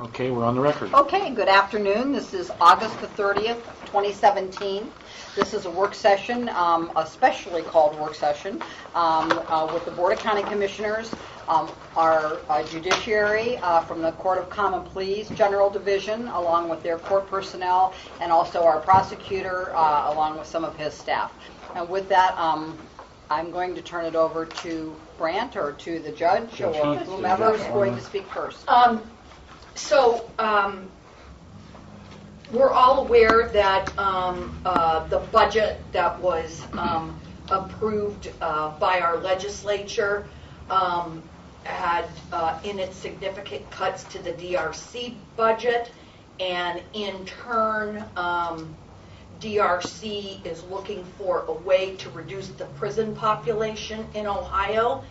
Okay, we're on the record. Okay, good afternoon. This is August the 30th, 2017. This is a work session, a specially called work session, with the Board of County Commissioners, our judiciary from the Court of Common Pleas General Division, along with their court personnel, and also our prosecutor, along with some of his staff. And with that, I'm going to turn it over to Brandt or to the judge or whomever is going to speak first. We're all aware that the budget that was approved by our legislature had in it significant cuts to the DRC budget, and in turn DRC is looking for a way to reduce the prison population in Ohio,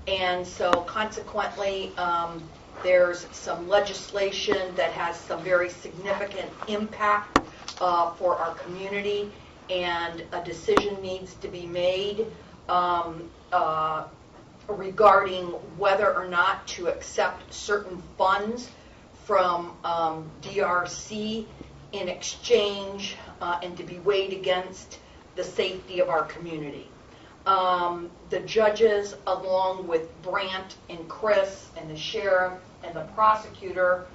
and so consequently there's some legislation that has some very significant impact for our community, and a decision needs to be made regarding whether or not to accept certain funds from DRC in exchange and to be weighed against the safety of our community. The judges, along with Brandt and Chris and the sheriff and the prosecutor,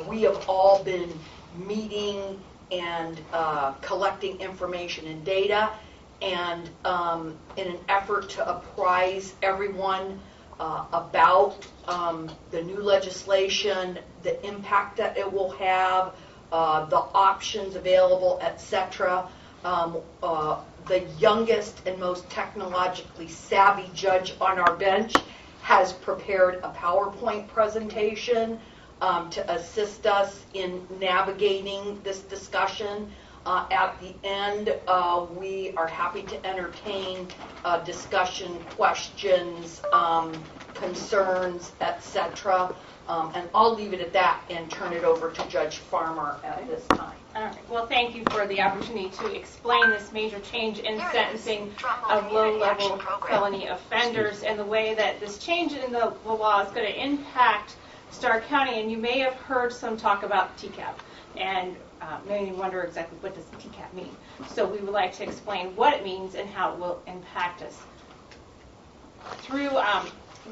we have all been meeting and collecting information and data, and in an effort to apprise everyone about the new legislation, the impact that it will have, the options available, etc. The youngest and most technologically savvy judge on our bench has prepared a PowerPoint presentation to assist us in navigating this discussion. At the end, we are happy to entertain discussion, questions, concerns, etc. And I'll leave it at that and turn it over to Judge Farmer at this time. All right. Well, thank you for the opportunity to explain this major change in sentencing of low-level felony offenders and the way that this change in the law is going to impact Starr County. And you may have heard some talk about Tcap, and maybe wonder exactly what does Tcap mean. So we would like to explain what it means and how it will impact us. Through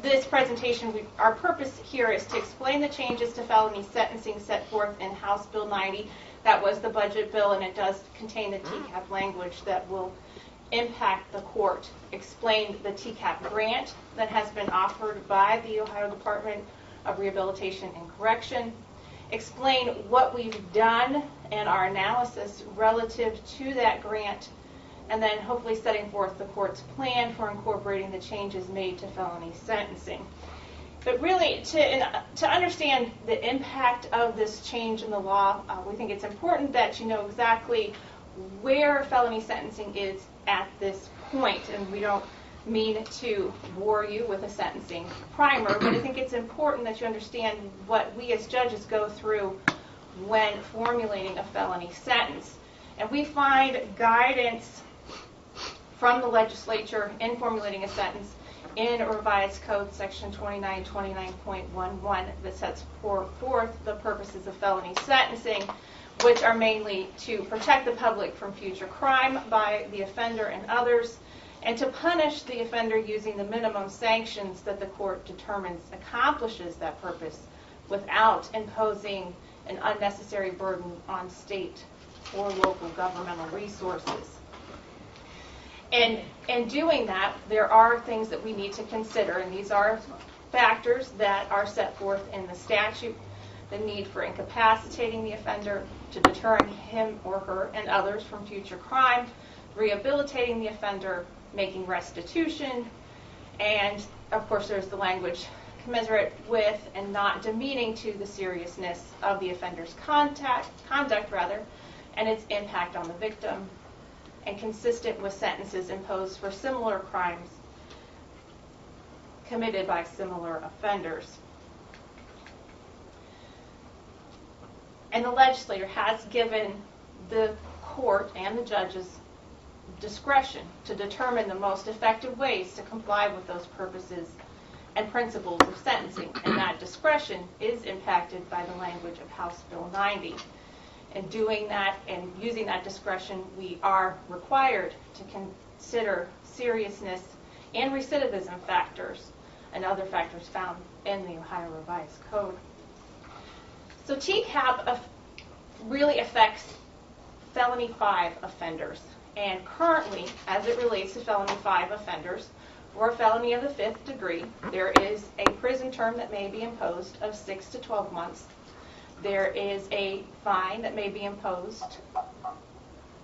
this presentation, our purpose here is to explain the changes to felony sentencing set forth in House Bill 90. That was the budget bill, and it does contain the Tcap language that will impact the court. Explain the Tcap grant that has been offered by the Ohio Department of Rehabilitation and Correction. Explain what we've done and our analysis relative to that grant, and then hopefully setting forth the court's plan for incorporating the changes made to felony sentencing. But really, to understand the impact of this change in the law, we think it's important that you know exactly where felony sentencing is at this point. And we don't mean to bore you with a sentencing primer, but I think it's important that you understand what we as judges go through when formulating a felony sentence. And we find guidance from the legislature in formulating a sentence in a revised code, section 2929.11, that sets forth the purposes of felony sentencing, which are mainly to protect the public from future crime by the offender and others, and to punish the offender using the minimum sanctions that the court determines accomplishes that purpose without imposing an unnecessary burden on state or local governmental resources. And in doing that, there are things that we need to consider, and these are factors that are set forth in the statute: the need for incapacitating the offender, to deterring him or her and others from future crime, rehabilitating the offender, making restitution, and of course there's the language commensurate with and not demeaning to the seriousness of the offender's conduct, and its impact on the victim, and consistent with sentences imposed for similar crimes committed by similar offenders. And the legislator has given the court and the judges discretion to determine the most effective ways to comply with those purposes and principles of sentencing, and that discretion is impacted by the language of House Bill 90. And doing that and using that discretion, we are required to consider seriousness and recidivism factors and other factors found in the Ohio Revised Code. So Tcap really affects felony 5 offenders. And currently, as it relates to felony 5 offenders, for a felony of the 5th degree, there is a prison term that may be imposed of 6 to 12 months. There is a fine that may be imposed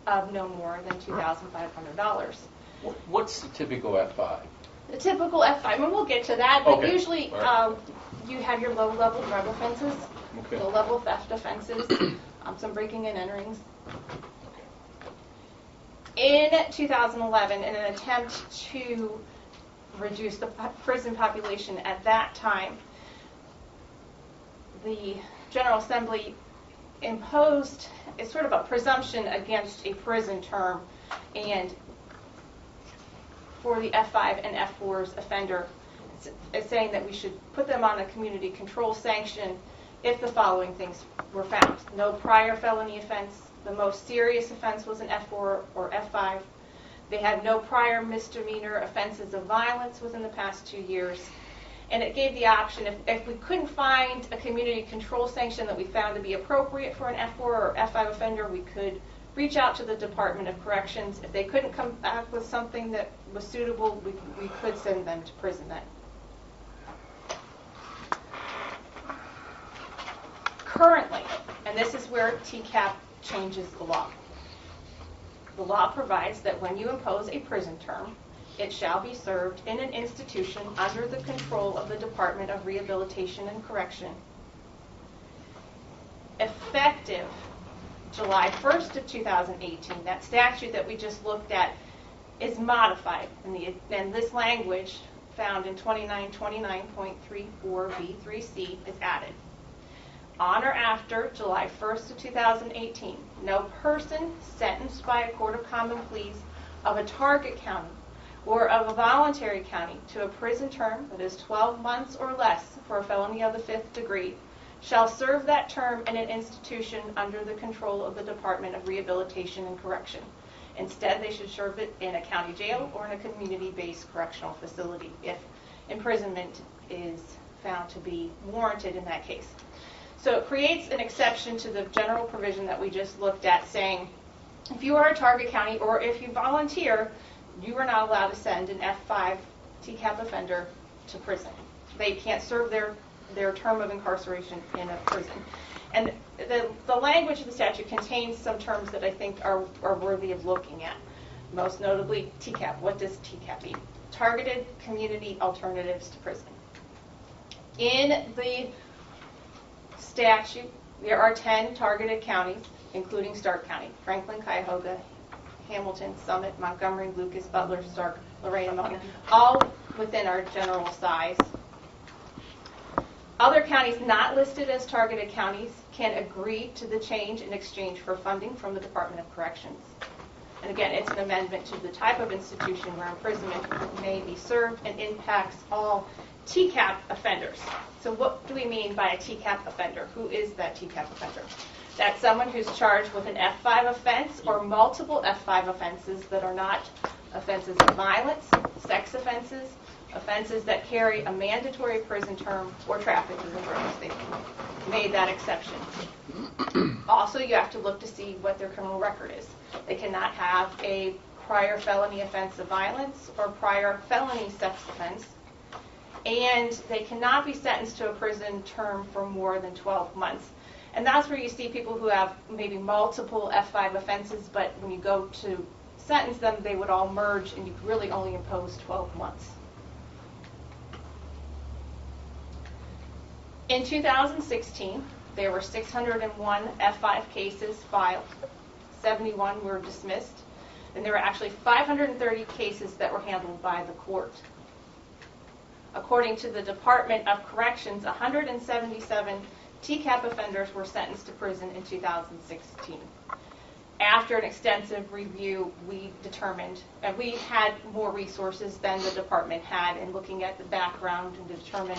of no more than $2,500. What's the typical F5? The typical F5, and we'll get to that, but Okay. usually All you have your low-level drug offenses, Okay. low-level theft offenses, some breaking and enterings. In 2011, in an attempt to reduce the prison population at that time, the General Assembly imposed a sort of a presumption against a prison term, and for the F5 and F4's offender, it's saying that we should put them on a community control sanction if the following things were found. No prior felony offense. The most serious offense was an F4 or F5. They had no prior misdemeanor offenses of violence within the past 2 years. And it gave the option, if we couldn't find a community control sanction that we found to be appropriate for an F4 or F5 offender, we could reach out to the Department of Corrections. If they couldn't come back with something that was suitable, we could send them to prison then. Currently, and this is where Tcap changes the law. The law provides that when you impose a prison term, it shall be served in an institution under the control of the Department of Rehabilitation and Correction. Effective July 1st of 2018, that statute that we just looked at is modified, and this language found in 2929.34B3C is added. On or after July 1st of 2018, no person sentenced by a court of common pleas of a target county or of a voluntary county to a prison term that is 12 months or less for a felony of the 5th degree shall serve that term in an institution under the control of the Department of Rehabilitation and Correction. Instead, they should serve it in a county jail or in a community-based correctional facility if imprisonment is found to be warranted in that case. So it creates an exception to the general provision that we just looked at, saying if you are a target county or if you volunteer, you are not allowed to send an F5 Tcap offender to prison. They can't serve their term of incarceration in a prison. And the language of the statute contains some terms that I think are worthy of looking at. Most notably, Tcap. What does Tcap mean? Targeted Community Alternatives to Prison. In the statute, there are 10 targeted counties, including Stark County: Franklin, Cuyahoga, Hamilton, Summit, Montgomery, Lucas, Butler, Stark, Lorraine, Ammonia, all within our general size. Other counties not listed as targeted counties can agree to the change in exchange for funding from the Department of Corrections. And again, it's an amendment to the type of institution where imprisonment may be served and impacts all Tcap offenders. So what do we mean by a Tcap offender? Who is that Tcap offender? That's someone who's charged with an F5 offense or multiple F5 offenses that are not offenses of violence, sex offenses, offenses that carry a mandatory prison term, or trafficking in drugs. They made that exception. Also, you have to look to see what their criminal record is. They cannot have a prior felony offense of violence or prior felony sex offense, and they cannot be sentenced to a prison term for more than 12 months. And that's where you see people who have maybe multiple F5 offenses, but when you go to sentence them, they would all merge, and you could really only impose 12 months. In 2016, there were 601 F5 cases filed. 71 were dismissed, and there were actually 530 cases that were handled by the court. According to the Department of Corrections, 177 Tcap offenders were sentenced to prison in 2016. After an extensive review, we determined, and we had more resources than the department had in looking at the background and to determine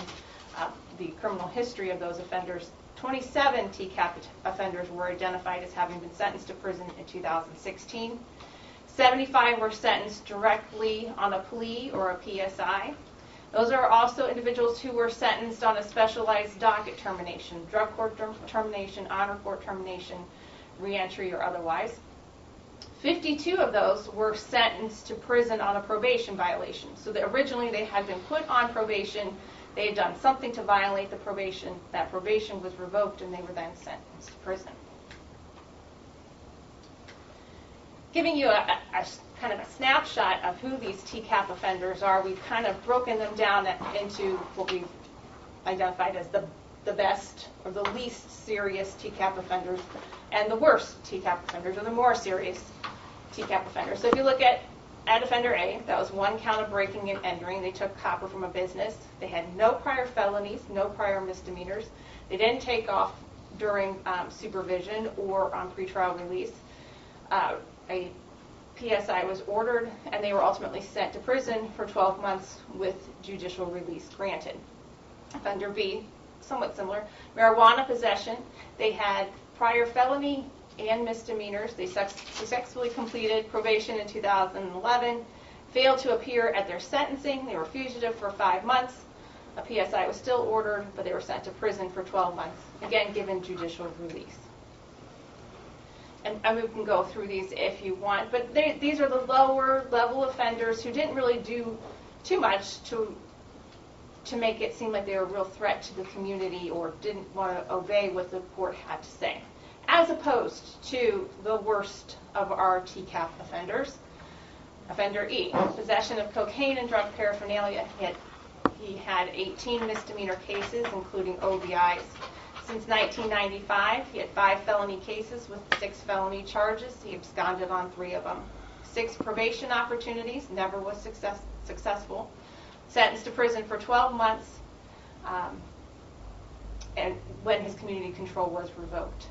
the criminal history of those offenders. 27 Tcap offenders were identified as having been sentenced to prison in 2016. 75 were sentenced directly on a plea or a PSI. Those are also individuals who were sentenced on a specialized docket termination, drug court termination, honor court termination, reentry or otherwise. 52 of those were sentenced to prison on a probation violation. So originally they had been put on probation, they had done something to violate the probation, that probation was revoked, and they were then sentenced to prison. Giving you a kind of a snapshot of who these Tcap offenders are, we've kind of broken them down into what we've identified as the best or the least serious Tcap offenders and the worst Tcap offenders or the more serious Tcap offenders. So if you look at offender A, that was one count of breaking and entering. They took copper from a business. They had no prior felonies, no prior misdemeanors. They didn't take off during supervision or on pretrial release. A PSI was ordered, and they were ultimately sent to prison for 12 months with judicial release granted. Offender B, somewhat similar, marijuana possession. They had prior felony and misdemeanors. They successfully completed probation in 2011, failed to appear at their sentencing. They were fugitive for 5 months. A PSI was still ordered, but they were sent to prison for 12 months, again given judicial release. And we can go through these if you want, but these are the lower level offenders who didn't really do too much to make it seem like they were a real threat to the community or didn't want to obey what the court had to say, as opposed to the worst of our Tcap offenders. Offender E, possession of cocaine and drug paraphernalia. He had 18 misdemeanor cases, including OVIs. Since 1995, he had 5 felony cases with 6 felony charges. He absconded on 3 of them. 6 probation opportunities, never was successful. Sentenced to prison for 12 months, and when his community control was revoked.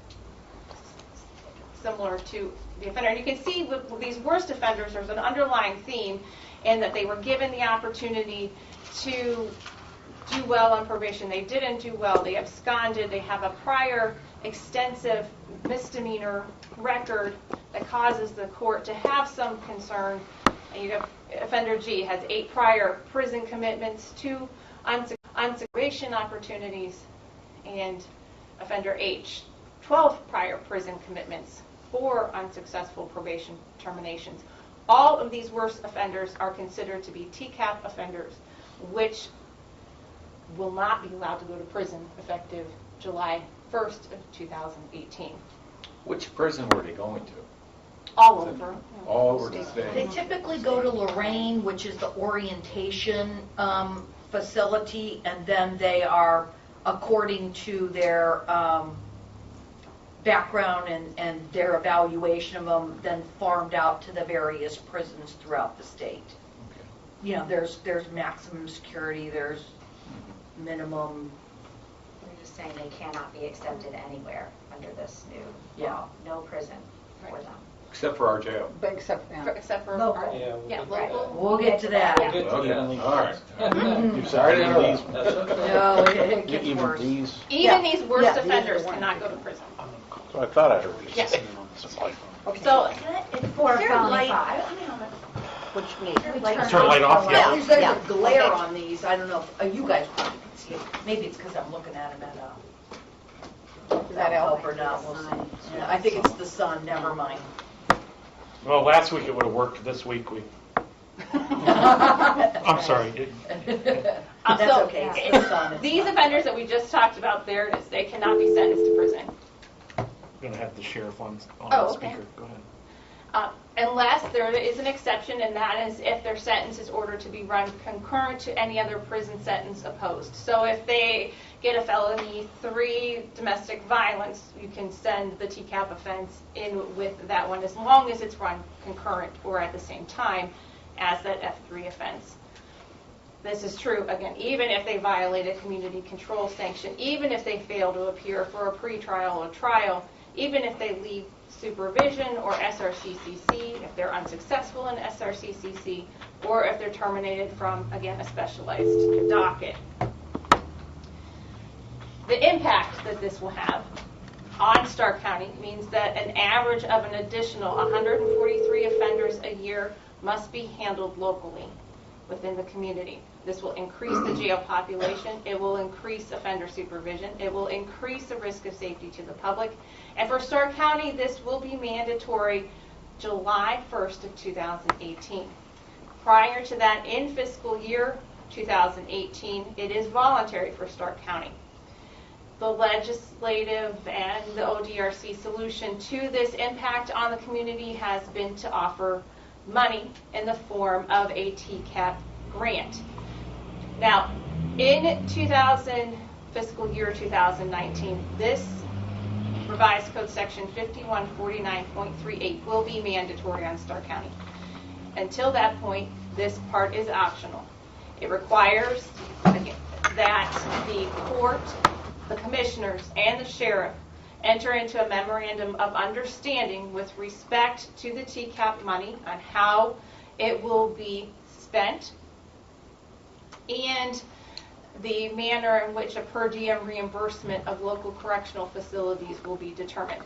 Similar to the offender. And you can see with these worst offenders, there's an underlying theme in that they were given the opportunity to do well on probation. They didn't do well. They absconded. They have a prior extensive misdemeanor record that causes the court to have some concern. And you have offender G has 8 prior prison commitments, 2 unsecration opportunities, and offender H, 12 prior prison commitments, 4 unsuccessful probation terminations. All of these worst offenders are considered to be Tcap offenders, which will not be allowed to go to prison effective July 1st of 2018. Which prison were they going to? All over. All over the state. They typically go to Lorraine, which is the orientation facility, and then they are, according to their background and their evaluation of them, then farmed out to the various prisons throughout the state. Okay. You know, there's maximum security, there's minimum. We're just saying they cannot be accepted anywhere under this new law. No prison for them. Except for our jail. But except, Except for Local. local. We'll get to that. Yeah. Okay, all right. You've Sorry to these. interrupt. No, it gets Even worse. these. Even Yeah. these worst Yeah, these are the offenders ones. cannot go to prison. So I thought I heard you Yes. say. okay. So For Is there felony light? 5. Which need? Turn light off, yeah. Yeah, there's Yeah. a glare Okay. on these. I don't know if you guys probably can see it. Maybe it's because I'm looking at them at Is that help help? or not. We'll see. Yeah, I think it's the sun. Never mind. Well, last week it would have worked. This week I'm sorry. That's so okay. It's the sun. It's these fine. offenders that we just talked about, there it is. They cannot be sentenced to prison. I'm going to have the sheriff on Oh, the okay. speaker. Go ahead. Unless there is an exception, and that is if their sentence is ordered to be run concurrent to any other prison sentence opposed. So if they get a felony 3 domestic violence, you can send the Tcap offense in with that one as long as it's run concurrent or at the same time as that F3 offense. This is true, again, even if they violate a community control sanction, even if they fail to appear for a pretrial or trial, even if they leave supervision or SRCCC, if they're unsuccessful in SRCCC, or if they're terminated from, again, a specialized docket. The impact that this will have on Stark County means that an average of an additional 143 offenders a year must be handled locally within the community. This will increase the jail population, it will increase offender supervision, it will increase the risk of safety to the public, and for Stark County, this will be mandatory July 1st of 2018. Prior to that, in fiscal year 2018, it is voluntary for Stark County. The legislative and the ODRC solution to this impact on the community has been to offer money in the form of a Tcap grant. Now, in fiscal year 2019, this revised code section 5149.38 will be mandatory on Stark County. Until that point, this part is optional. It requires that the court, the commissioners, and the sheriff enter into a memorandum of understanding with respect to the Tcap money on how it will be spent and the manner in which a per diem reimbursement of local correctional facilities will be determined.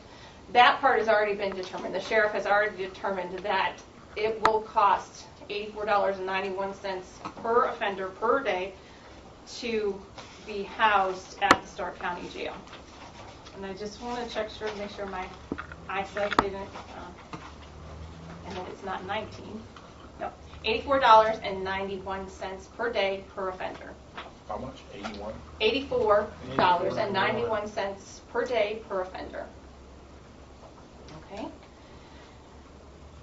That part has already been determined. The sheriff has already determined that it will cost $84.91 per offender per day to be housed at the Stark County Jail. And I just want to make sure my eyesight didn't, and that it's not 19. No, $84.91 per day per offender. How much? 81? $84.91 per day per offender. Okay.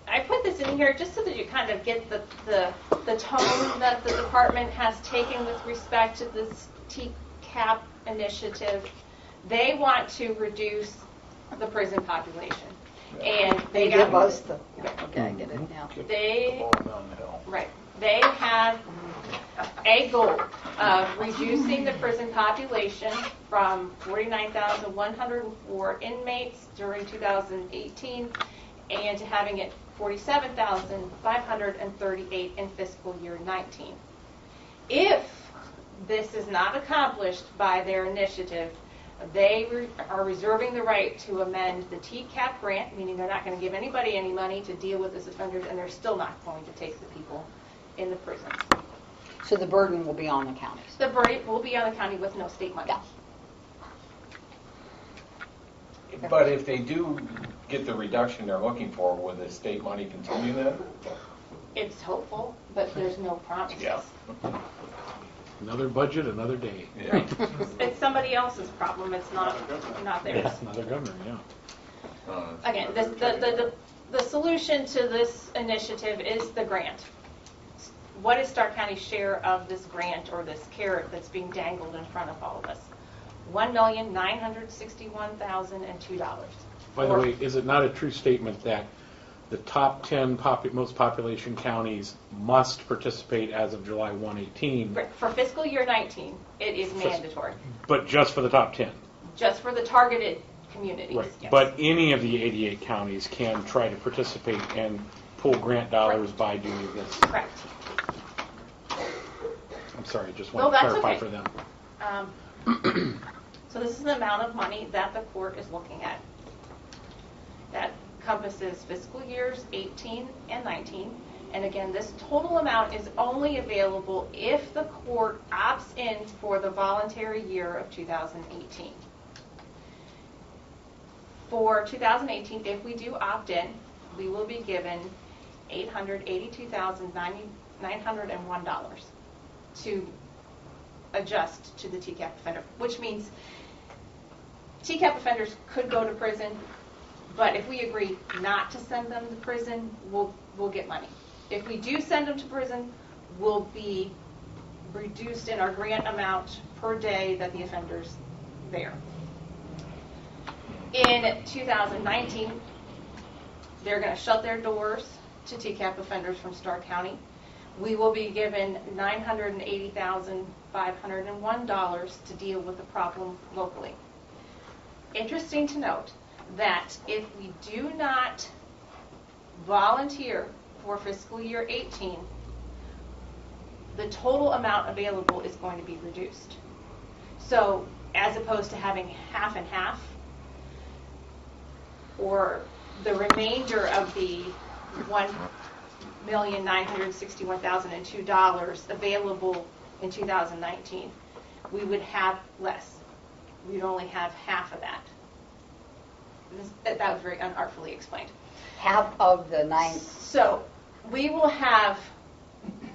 I put this in here just so that you kind of get the tone that the department has taken with respect to this Tcap initiative. They want to reduce the prison population. And They give us the, okay, I get it now. They, Ball down the hill. right, they have a goal of reducing the prison population from 49,104 inmates during 2018 and to having it 47,538 in fiscal year 19. If this is not accomplished by their initiative, they are reserving the right to amend the Tcap grant, meaning they're not going to give anybody any money to deal with these offenders, and they're still not going to take the people in the prisons. So the burden will be on the counties. The burden will be on the county with no state money. Yeah. But if they do get the reduction they're looking for, will the state money continue then? It's hopeful, but there's no promises. Yeah. Another budget, another day. Yeah. It's somebody else's problem. It's not theirs. Yeah, another governor, yeah. Again, the solution to this initiative is the grant. What is Stark County's share of this grant or this carrot that's being dangled in front of all of us? $1,961,002. By the way, is it not a true statement that the top 10 most population counties must participate as of July 1/18, For fiscal year 19, it is mandatory, but just for the top 10? just for the targeted communities. Right. Yes. But any of the 88 counties can try to participate and pull grant dollars by doing this. Correct. I'm sorry, just No, want to that's clarify okay. for them. So this is the amount of money that the court is looking at. That encompasses fiscal years 18 and 19. And again, this total amount is only available if the court opts in for the voluntary year of 2018. For 2018, if we do opt in, we will be given $882,901 to adjust to the Tcap offender, which means Tcap offenders could go to prison, but if we agree not to send them to prison, we'll get money. If we do send them to prison, we'll be reduced in our grant amount per day that the offender's there. In 2019, they're going to shut their doors to Tcap offenders from Stark County. We will be given $980,501 to deal with the problem locally. Interesting to note that if we do not volunteer for fiscal year 18, the total amount available is going to be reduced. So as opposed to having half and half, or the remainder of the $1,961,002 available in 2019, we would have less. We'd only have half of that. That was very unartfully explained. Half of the 9. So we will have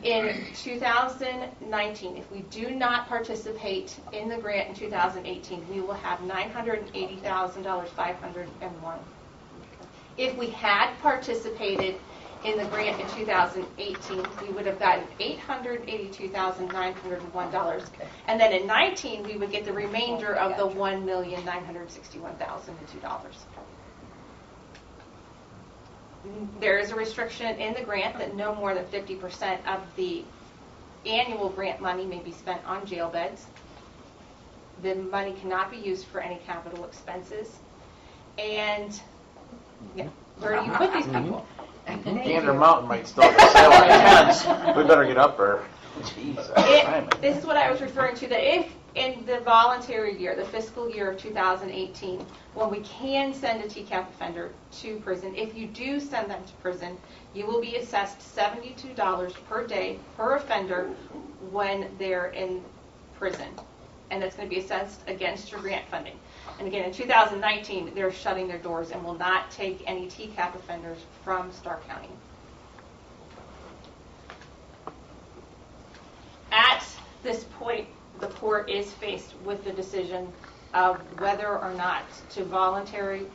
in 2019, if we do not participate in the grant in 2018, we will have $980,501. If we had participated in the grant in 2018, we would have gotten $882,901. And then in 19, we would get the remainder of the $1,961,002. There is a restriction in the grant that no more than 50% of the annual grant money may be spent on jail beds. The money cannot be used for any capital expenses. And where do you put these people? Gander Mountain might still have a sale on tents. We better get up there. Jesus. This is what I was referring to, that if in the voluntary year, the fiscal year of 2018, when we can send a Tcap offender to prison, if you do send them to prison, you will be assessed $72 per day per offender when they're in prison. And that's going to be assessed against your grant funding. And again, in 2019, they're shutting their doors and will not take any Tcap offenders from Stark County. At this point, the court is faced with the decision of whether or not to voluntarily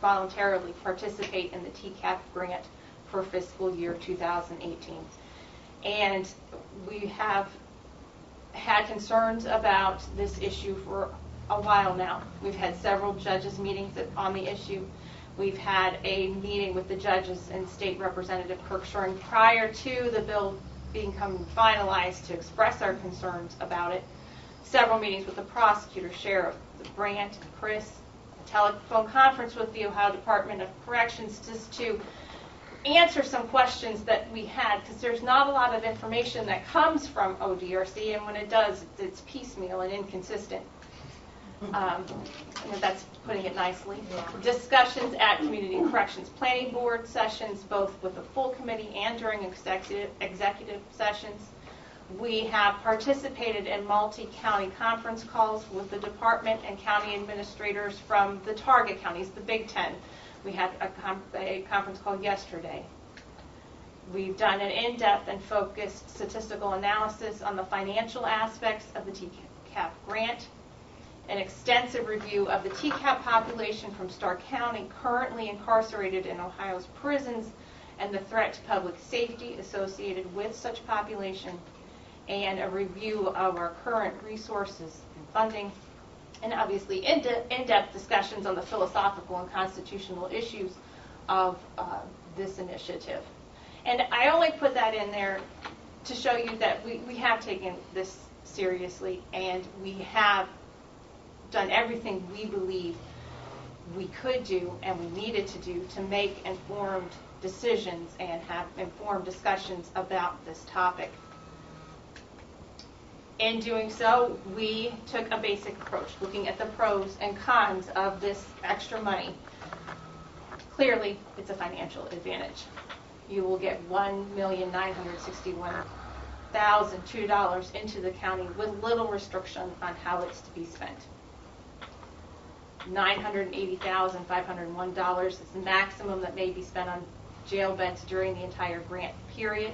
participate in the Tcap grant for fiscal year 2018. And we have had concerns about this issue for a while now. We've had several judges' meetings on the issue. We've had a meeting with the judges and State Representative Kirkshorn prior to the bill becoming finalized to express our concerns about it. Several meetings with the prosecutor, sheriff, the Brant, Chris, a telephone conference with the Ohio Department of Corrections just to answer some questions that we had, because there's not a lot of information that comes from ODRC, and when it does, it's piecemeal and inconsistent. That's putting it nicely. Discussions at Community Corrections Planning Board sessions, both with the full committee and during executive sessions. We have participated in multi-county conference calls with the department and county administrators from the target counties, the Big Ten. We had a conference call yesterday. We've done an in-depth and focused statistical analysis on the financial aspects of the Tcap grant, an extensive review of the Tcap population from Stark County currently incarcerated in Ohio's prisons and the threat to public safety associated with such population, and a review of our current resources and funding, and obviously in-depth discussions on the philosophical and constitutional issues of this initiative. And I only put that in there to show you that we have taken this seriously, and we have done everything we believe we could do and we needed to do to make informed decisions and have informed discussions about this topic. In doing so, we took a basic approach, looking at the pros and cons of this extra money. Clearly, it's a financial advantage. You will get $1,961,002 into the county with little restriction on how it's to be spent. $980,501 is the maximum that may be spent on jail beds during the entire grant period,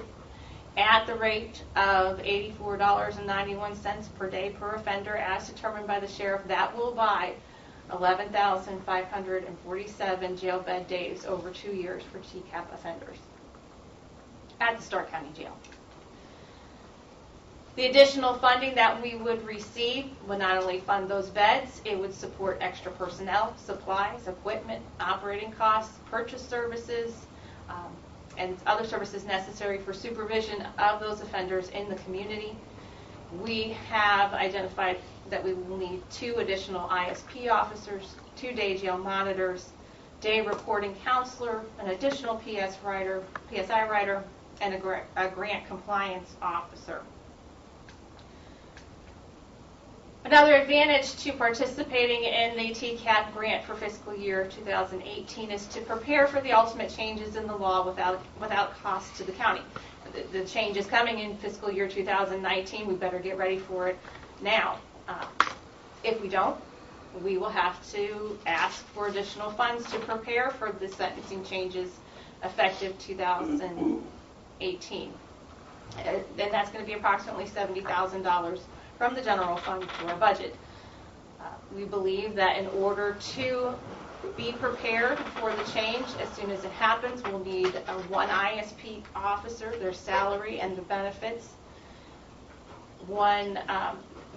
at the rate of $84.91 per day per offender as determined by the sheriff. That will buy 11,547 jail bed days over 2 years for Tcap offenders at the Stark County Jail. The additional funding that we would receive would not only fund those beds, it would support extra personnel, supplies, equipment, operating costs, purchase services, and other services necessary for supervision of those offenders in the community. We have identified that we will need 2 additional ISP officers, 2 day jail monitors, day reporting counselor, an additional PSI writer, and a grant compliance officer. Another advantage to participating in the Tcap grant for fiscal year 2018 is to prepare for the ultimate changes in the law without cost to the county. The change is coming in fiscal year 2019. We better get ready for it now. If we don't, we will have to ask for additional funds to prepare for the sentencing changes effective 2018. And that's going to be approximately $70,000 from the general fund to our budget. We believe that in order to be prepared for the change as soon as it happens, we'll need one ISP officer, their salary and the benefits,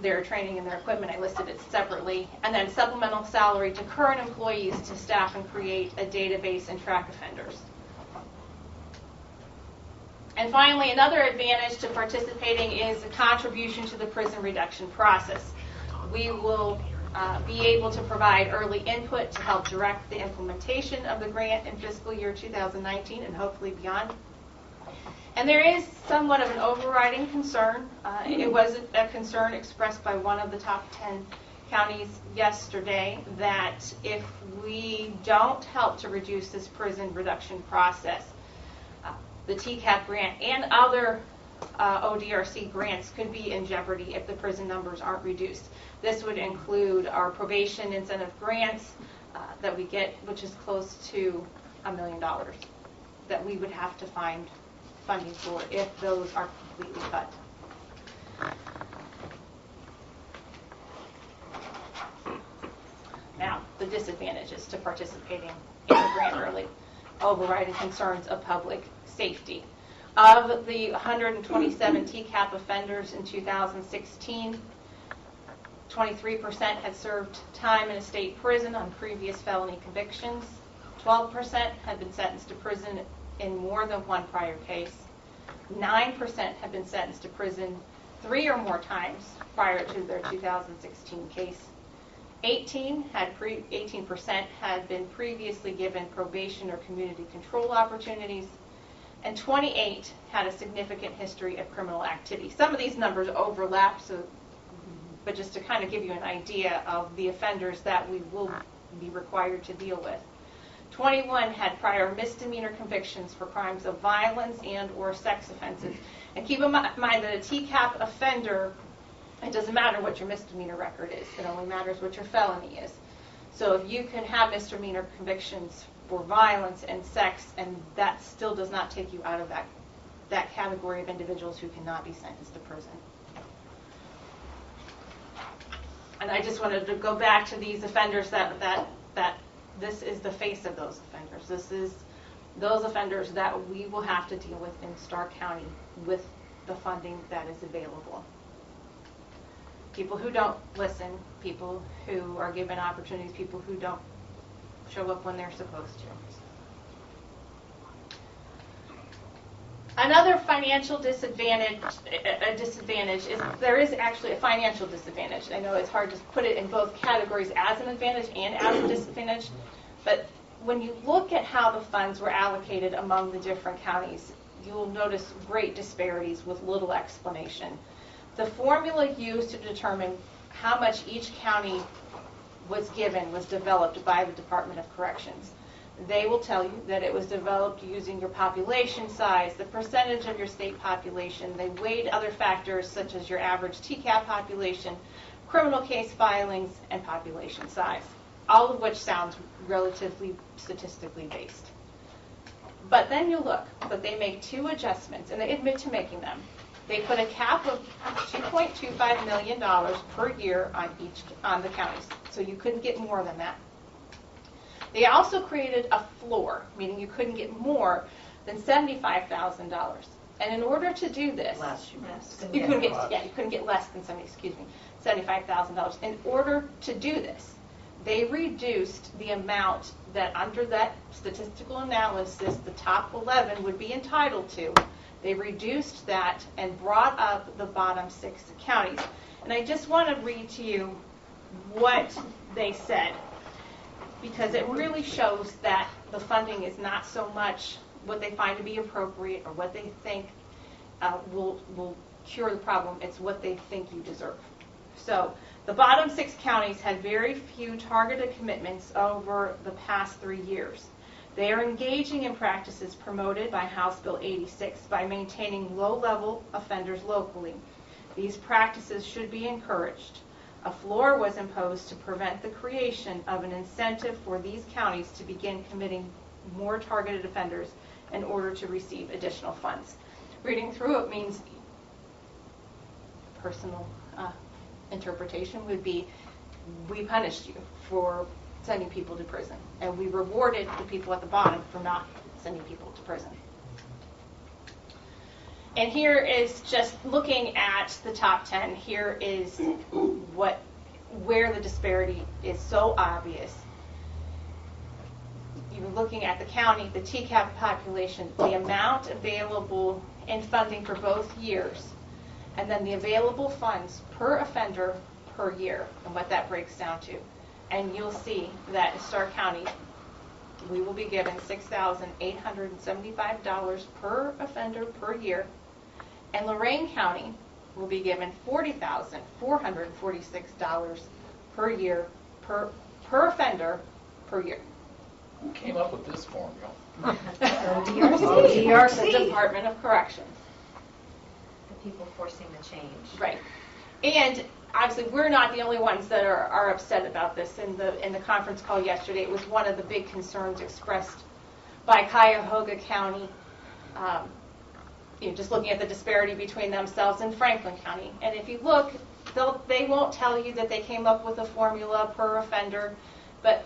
their training and their equipment, I listed it separately, and then supplemental salary to current employees to staff and create a database and track offenders. And finally, another advantage to participating is a contribution to the prison reduction process. We will be able to provide early input to help direct the implementation of the grant in fiscal year 2019 and hopefully beyond. And there is somewhat of an overriding concern. It was a concern expressed by one of the top 10 counties yesterday that if we don't help to reduce this prison reduction process, the Tcap grant and other ODRC grants could be in jeopardy if the prison numbers aren't reduced. This would include our probation incentive grants that we get, which is close to $1 million, that we would have to find funding for if those are completely cut. Now, the disadvantages to participating in the grant early: overriding concerns of public safety. Of the 127 Tcap offenders in 2016, 23% had served time in a state prison on previous felony convictions. 12% had been sentenced to prison in more than one prior case. 9% had been sentenced to prison 3 or more times prior to their 2016 case. 18% had been previously given probation or community control opportunities, and 28 had a significant history of criminal activity. Some of these numbers overlap, but just to kind of give you an idea of the offenders that we will be required to deal with. 21 had prior misdemeanor convictions for crimes of violence and or sex offenses. And keep in mind that a Tcap offender, it doesn't matter what your misdemeanor record is. It only matters what your felony is. So if you can have misdemeanor convictions for violence and sex, and that still does not take you out of that category of individuals who cannot be sentenced to prison. And I just wanted to go back to these offenders that this is the face of those offenders. This is those offenders that we will have to deal with in Stark County with the funding that is available. People who don't listen, people who are given opportunities, people who don't show up when they're supposed to. Another financial disadvantage is there is actually a financial disadvantage. I know it's hard to put it in both categories as an advantage and as a disadvantage, but when you look at how the funds were allocated among the different counties, you will notice great disparities with little explanation. The formula used to determine how much each county was given was developed by the Department of Corrections. They will tell you that it was developed using your population size, the percentage of your state population. They weighed other factors such as your average Tcap population, criminal case filings, and population size, all of which sounds relatively statistically based. But then you look, but they make 2 adjustments, and they admit to making them. They put a cap of $2.25 million per year on the counties, so you couldn't get more than that. They also created a floor, meaning you couldn't get more than $75,000. And in order to do this, you couldn't get less than $75,000. In order to do this, they reduced the amount that under that statistical analysis the top 11 would be entitled to. They reduced that and brought up the bottom 6 counties. And I just want to read to you what they said. because it really shows that the funding is not so much what they find to be appropriate or what they think will cure the problem. It's what they think you deserve. So the bottom 6 counties had very few targeted commitments over the past 3 years. They are engaging in practices promoted by House Bill 86 by maintaining low-level offenders locally. These practices should be encouraged. A floor was imposed to prevent the creation of an incentive for these counties to begin committing more targeted offenders in order to receive additional funds. Reading through it means personal interpretation would be, we punished you for sending people to prison, and we rewarded the people at the bottom for not sending people to prison. And here is just looking at the top 10. Here is where the disparity is so obvious. You're looking at the county, the Tcap population, the amount available in funding for both years, and then the available funds per offender per year, and what that breaks down to. And you'll see that in Stark County, we will be given $6,875 per offender per year, and Lorain County will be given $40,446 per year per offender per year. Who came up with this formula? The Department of Corrections. The people forcing the change. Right. And obviously, we're not the only ones that are upset about this. In the conference call yesterday, it was one of the big concerns expressed by Cuyahoga County, just looking at the disparity between themselves and Franklin County. And if you look, they won't tell you that they came up with a formula per offender, but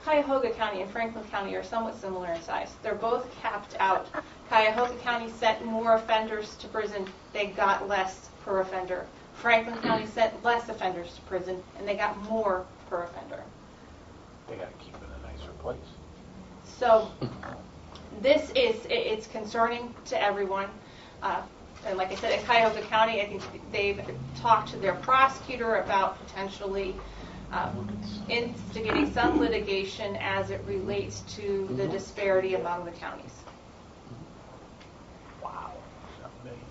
Cuyahoga County and Franklin County are somewhat similar in size. They're both capped out. Cuyahoga County sent more offenders to prison. They got less per offender. Franklin County sent less offenders to prison, and they got more per offender. They gotta keep it in a nicer place. So it's concerning to everyone. And like I said, in Cuyahoga County, I think they've talked to their prosecutor about potentially instigating some litigation as it relates to the disparity among the counties. Wow. $7 million.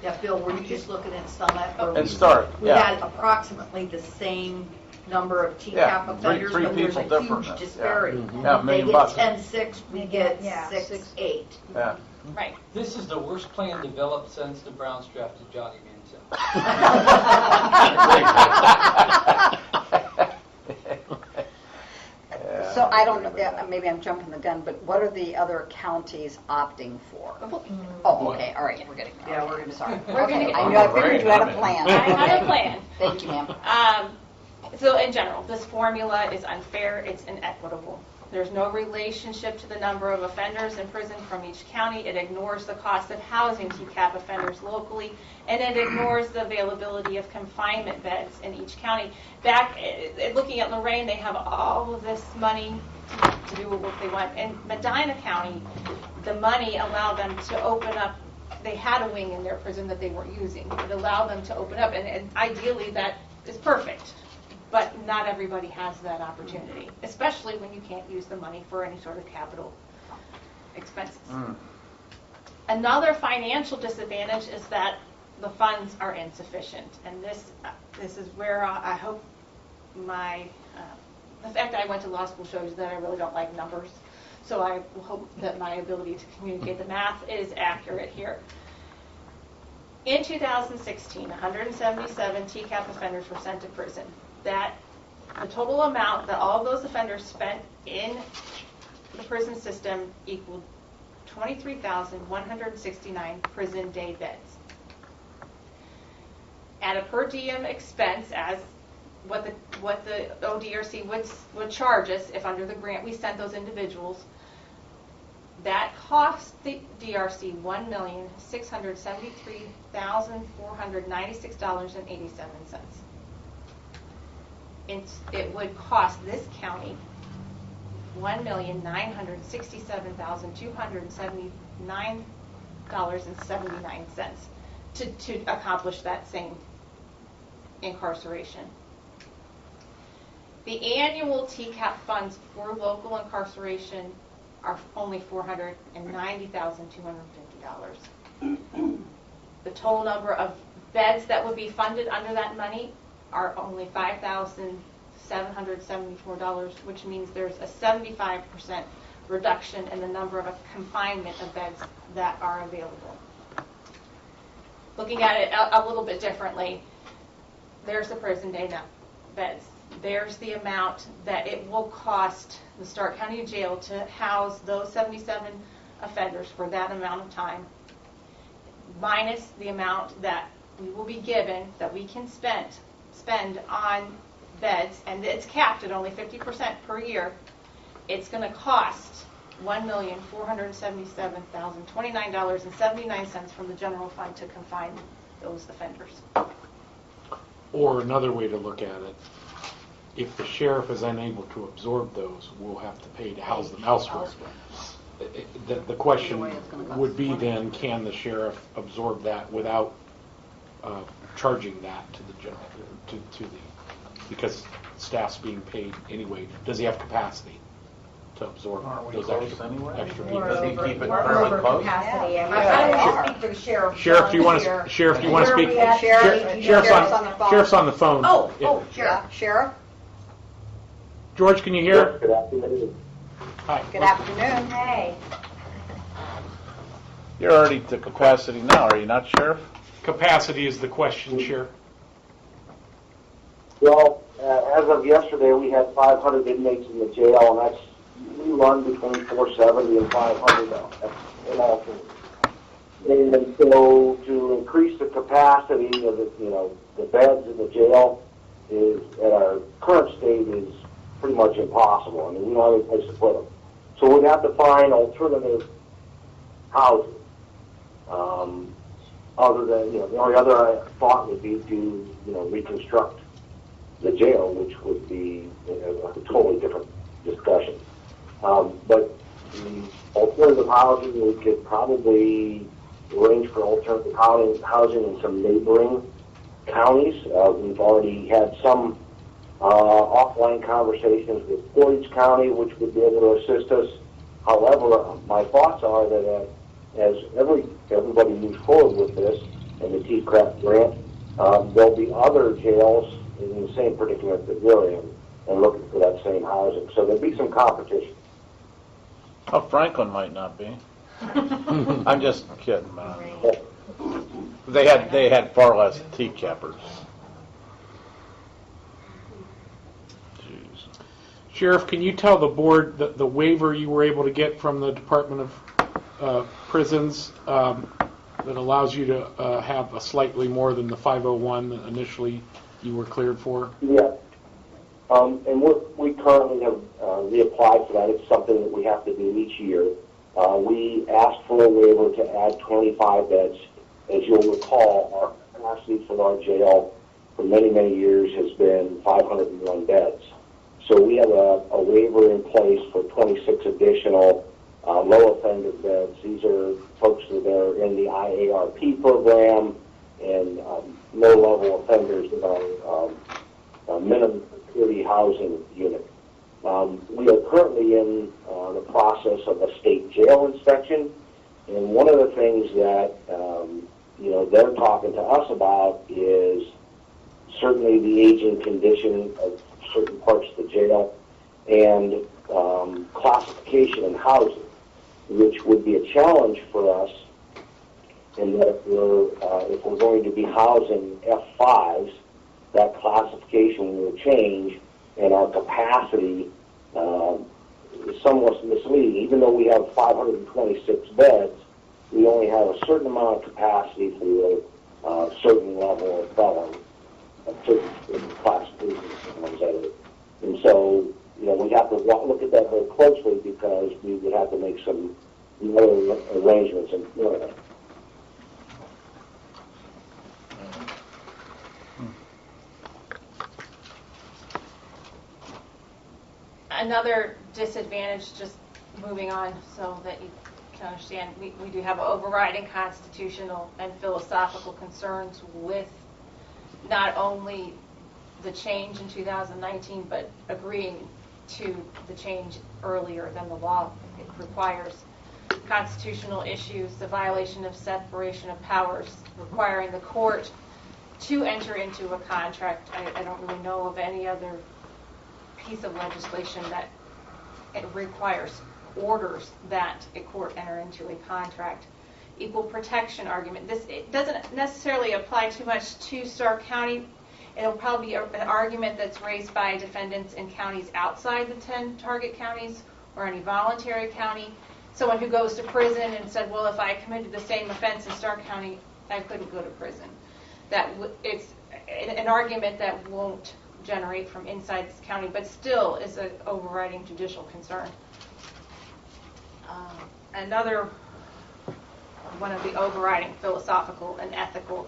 Yeah, Bill, were you just looking at Summit? And Stark, We yeah. had approximately the same number of Yeah, Tcap offenders, three but there's people a difference, huge yeah. disparity. Mhm. Yeah, $1 million They bucks. get 10-6, we get Yeah. 6-8. Yeah. Right. This is the worst plan developed since the Browns drafted Johnny Manziel. So I don't know, maybe I'm jumping the gun, but what are the other counties opting for? Oh, okay, all right, we're getting there. Yeah, we're gonna- Sorry. We're gonna Okay, get- I figured you had a plan. I had a Okay. plan. Thank you, ma'am. So in general, this formula is unfair, it's inequitable. There's no relationship to the number of offenders in prison from each county. It ignores the cost of housing Tcap offenders locally, and it ignores the availability of confinement beds in each county. Looking at Lorain, they have all of this money to do what they want. In Medina County, the money allowed them to open up. They had a wing in their prison that they weren't using. It allowed them to open up, and ideally that is perfect. But not everybody has that opportunity, especially when you can't use the money for any sort of capital expenses. Another financial disadvantage is that the funds are insufficient. And this is where I hope the fact that I went to law school shows that I really don't like numbers. So I hope that my ability to communicate the math is accurate here. In 2016, 177 Tcap offenders were sent to prison. That the total amount that all of those offenders spent in the prison system equaled 23,169 prison day beds. At a per diem expense, as what the ODRC would charge us if under the grant we sent those individuals, that cost the DRC $1,673,496.87. It would cost this county $1,967,279.79 to accomplish that same incarceration. The annual Tcap funds for local incarceration are only $490,250. The total number of beds that would be funded under that money are only $5,774, which means there's a 75% reduction in the number of confinement of beds that are available. Looking at it a little bit differently, there's the prison day beds. There's the amount that it will cost the Stark County Jail to house those 77 offenders for that amount of time, minus the amount that we will be given, that we can spend on beds, and it's capped at only 50% per year. It's going to cost $1,477,029.79 from the general fund to confine those offenders. Or another way to look at it, if the sheriff is unable to absorb those, we'll have to pay to house them elsewhere. The question would be then, can the sheriff absorb that without charging that to the general, to the, because staff's being paid anyway, does he have capacity to absorb Aren't we those close extra anyway? extra We're people? Does he over- keep it we're fairly over close? capacity, and I don't want to speak for the sheriff. Sheriff, do you want Here. to, Sheriff, do you want to Where are speak? we at? Sheriff's on the phone. Sheriff's on the phone. Oh, Yeah. oh, sheriff. Sheriff, George, can you hear? Good afternoon. Hi. good afternoon. Hey, You're already to capacity now, are you not, Sheriff? Capacity is the question, Sheriff. Well, as of yesterday, we had 500 inmates in the jail, and that's, we run between 470 and 500 now. That's in all things. And so to increase the capacity of the, the beds in the jail is, at our current state, is pretty much impossible. I mean, we don't have any place to put them. So we'd have to find alternative housing. Other than, the only other thought would be to, reconstruct the jail, which would be a totally different discussion. But the alternative housing, we could probably arrange for alternative housing in some neighboring counties. We've already had some offline conversations with Portage County, which would be able to assist us. However, my thoughts are that as everybody moves forward with this and the Tcap grant, there'll be other jails in the same predicament that we're in and looking for that same housing. So there'll be some competition. Oh, Franklin might not be. I'm just kidding, man. They had far less Tcappers. Jeez. Sheriff, can you tell the board the waiver you were able to get from the Department of Prisons that allows you to have a slightly more than the 501 that initially you were cleared for? Yeah. And we currently have reapplied for that. It's something that we have to do each year. We asked for a waiver to add 25 beds. As you'll recall, our capacity for our jail for many, many years has been 501 beds. So we have a waiver in place for 26 additional low offender beds. These are folks that are in the IARP program and low-level offenders in our minimum security housing unit. We are currently in the process of a state jail inspection, and one of the things that they're talking to us about is certainly the aging condition of certain parts of the jail and classification and housing, which would be a challenge for us in that if we're going to be housing F5s, that classification will change, and our capacity is somewhat misleading. Even though we have 526 beds, we only have a certain amount of capacity for a certain level of felon, a certain classification. And so, we have to look at that very closely because we would have to make some other arrangements in Florida. Another disadvantage, just moving on so that you can understand, we do have overriding constitutional and philosophical concerns with not only the change in 2019, but agreeing to the change earlier than the law requires. Constitutional issues, the violation of separation of powers, requiring the court to enter into a contract. I don't really know of any other piece of legislation that it requires orders that a court enter into a contract. Equal protection argument. It doesn't necessarily apply too much to Stark County. It'll probably be an argument that's raised by defendants in counties outside the 10 target counties or any voluntary county. Someone who goes to prison and said, well, if I committed the same offense in Stark County, I couldn't go to prison. It's an argument that won't generate from inside this county, but still is an overriding judicial concern. Another one of the overriding philosophical and ethical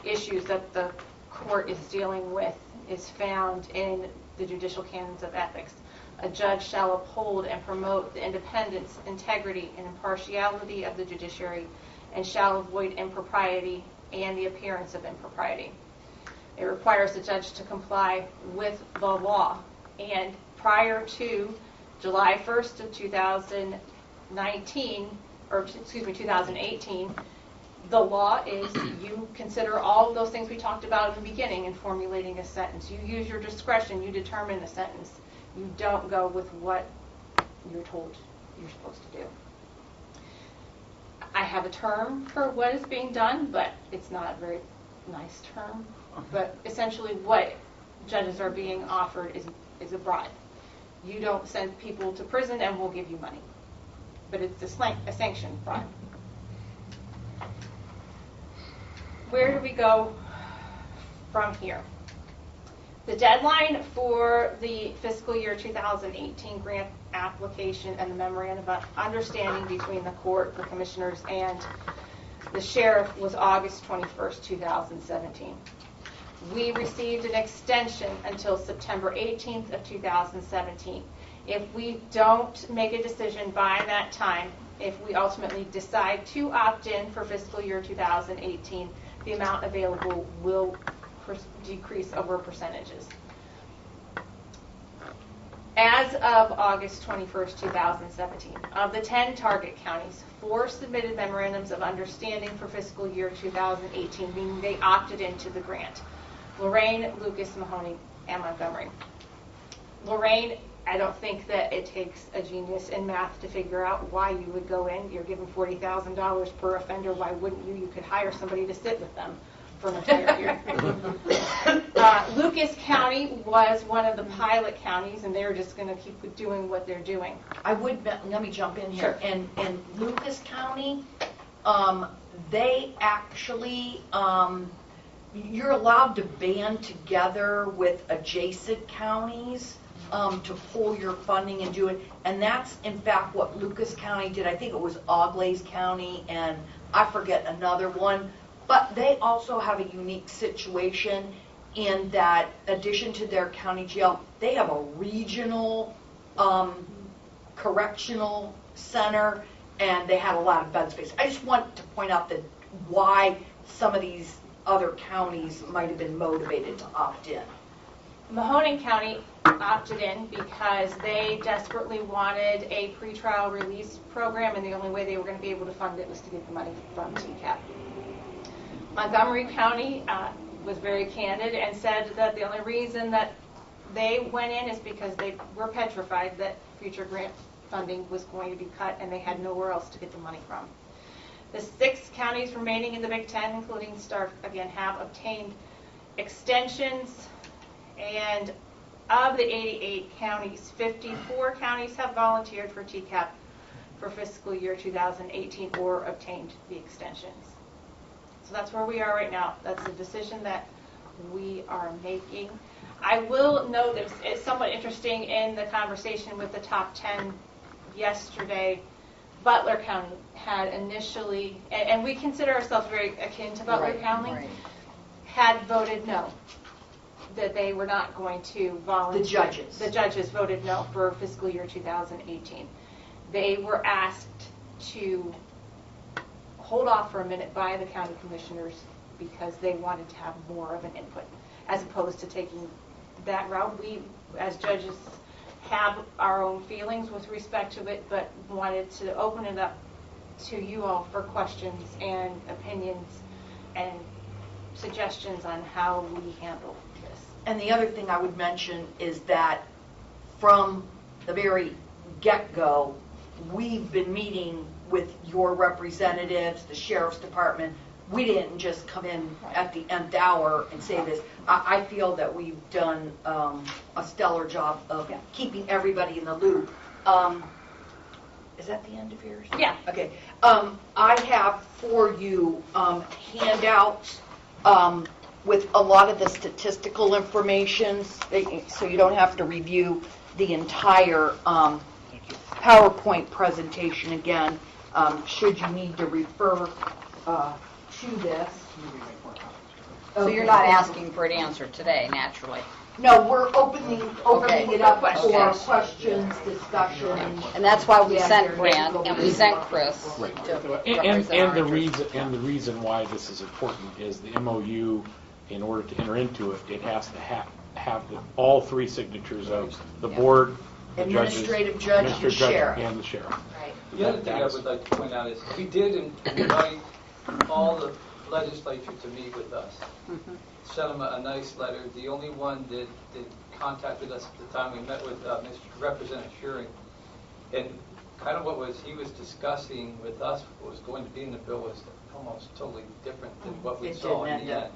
issues that the court is dealing with is found in the judicial canons of ethics. A judge shall uphold and promote the independence, integrity, and impartiality of the judiciary, and shall avoid impropriety and the appearance of impropriety. It requires the judge to comply with the law. And prior to July 1st of 2018, the law is you consider all of those things we talked about in the beginning in formulating a sentence. You use your discretion, you determine the sentence. You don't go with what you're told you're supposed to do. I have a term for what is being done, but it's not a very nice term. But essentially what judges are being offered is a bribe. You don't send people to prison and we'll give you money. But it's a sanctioned bribe. Where do we go from here? The deadline for the fiscal year 2018 grant application and the memorandum of understanding between the court, the commissioners, and the sheriff was August 21st, 2017. We received an extension until September 18th of 2017. If we don't make a decision by that time, if we ultimately decide to opt in for fiscal year 2018, the amount available will decrease over percentages. As of August 21st, 2017, of the 10 target counties, 4 submitted memorandums of understanding for fiscal year 2018, meaning they opted into the grant. Lorain, Lucas, Mahoney, and Montgomery. Lorain, I don't think that it takes a genius in math to figure out why you would go in. You're given $40,000 per offender. Why wouldn't you? You could hire somebody to sit with them for an entire year. Lucas County was one of the pilot counties, and they're just going to keep doing what they're doing. Let me jump in here. Sure. In Lucas County, they actually, you're allowed to band together with adjacent counties to pull your funding and do it. And that's, in fact, what Lucas County did. I think it was Auglaize County, and I forget another one. But they also have a unique situation in that, addition to their county jail, they have a regional correctional center, and they have a lot of bed space. I just want to point out that why some of these other counties might have been motivated to opt in. Mahoning County opted in because they desperately wanted a pretrial release program, and the only way they were going to be able to fund it was to get the money from Tcap. Montgomery County was very candid and said that the only reason that they went in is because they were petrified that future grant funding was going to be cut, and they had nowhere else to get the money from. The 6 counties remaining in the Big Ten, including Stark, again, have obtained extensions. And of the 88 counties, 54 counties have volunteered for Tcap for fiscal year 2018 or obtained the extensions. So that's where we are right now. That's the decision that we are making. I will note that it's somewhat interesting in the conversation with the top 10 yesterday. Butler County had initially, and we consider ourselves very akin to Butler County, had voted no. That they were not going to volunteer. The judges. The judges voted no for fiscal year 2018. They were asked to hold off for a minute by the county commissioners because they wanted to have more of an input, as opposed to taking that route. We, as judges, have our own feelings with respect to it, but wanted to open it up to you all for questions and opinions and suggestions on how we handle this. And the other thing I would mention is that from the very get-go, we've been meeting with your representatives, the sheriff's department. We didn't just come in at the nth hour and say this. I feel that we've done a stellar job of keeping everybody in the loop. Is that the end of yours? Yeah. Okay. I have for you handouts with a lot of the statistical information, so you don't have to review the entire PowerPoint presentation again, should you need to refer to this. So you're not asking for an answer today, naturally. No, we're opening it up for Okay. questions, discussion. And that's why we Yeah, sent you're Grant ready to and go. we sent Chris Right. to And represent our the interests. reason why this is important is the MOU, in order to enter into it, it has to have all three signatures of the board, the judges, Administrative judge, and administrative judge, sheriff. and the sheriff. Right. The other thing I would like to point out is, we did invite all the legislature to meet with us. Sent them a nice letter. The only one that contacted us at the time, we met with Mr. Representative Schuring. And kind of he was discussing with us, what was going to be in the bill was almost totally different than what we It saw didn't in the end up. end.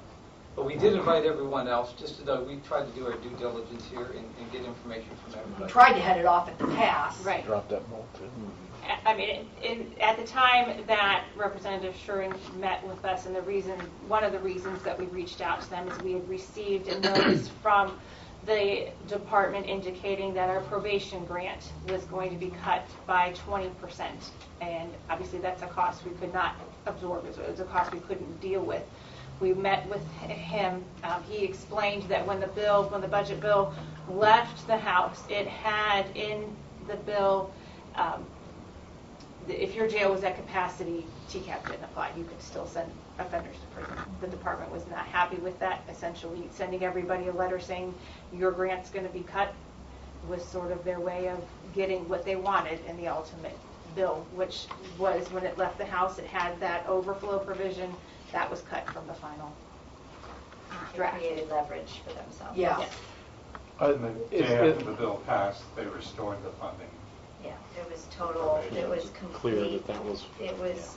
But we did invite everyone else, just to know, we tried to do our due diligence here and get information from We everybody. tried to head it off at the pass. Right. Drop that ball too. I mean, at the time that Representative Schuring met with us, and one of the reasons that we reached out to them is we had received a notice from the department indicating that our probation grant was going to be cut by 20%. And obviously that's a cost we could not absorb, it was a cost we couldn't deal with. We met with him, he explained that when the budget bill left the House, it had in the bill, if your jail was at capacity, Tcap didn't apply. You could still send offenders to prison. The department was not happy with that. Essentially, sending everybody a letter saying your grant's going to be cut was sort of their way of getting what they wanted in the ultimate bill, which was when it left the House, it had that overflow provision that was cut from the final They draft. created leverage for themselves. Yeah. Yes. And the day after the bill passed, they restored the funding. Yeah, it was total, it was Clear complete, that was. it was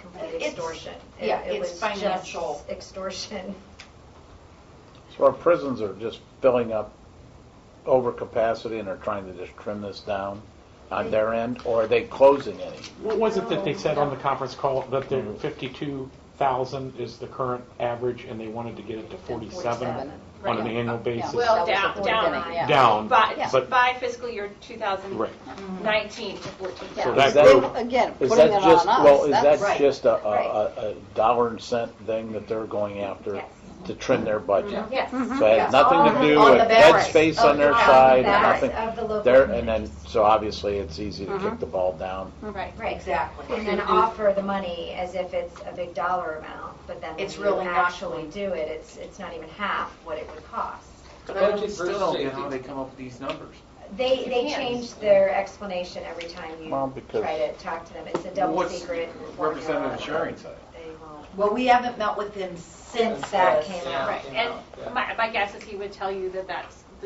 complete It's- extortion. yeah, It it's was financial. just extortion. So our prisons are just filling up over capacity and are trying to just trim this down on their end, or are they closing any? What was it that they said on the conference call, that the 52,000 is the current average, and they wanted to get it to 47 on an annual basis? Well, That was down. the beginning, yeah. Down, but, By fiscal year 2019 to 14. so Yeah. that that- group, Again, Is putting that it just, on us. well, is that's- that right. just a dollar and cent thing that they're going after Yes. to trim their budget? Yes. So it Yes. has nothing to do On with the backs headspace of on their the side, backs nothing. of the local There, and then, communities. so obviously it's easy to kick the ball down. Right. Right. Exactly. And then offer the money as if it's a big dollar amount, but then when It's you really not. actually do it, it's not even half what it would cost. The But I budget still versus don't get safety. how they come up with these numbers. They Depends. change their explanation every time you Well, because- try to talk to them. It's a double What's secret Representative formula. Schuring say? They won't. Well, we haven't met with him since that this. came Yeah, out. Right, came and out, yeah. my guess is he would tell you that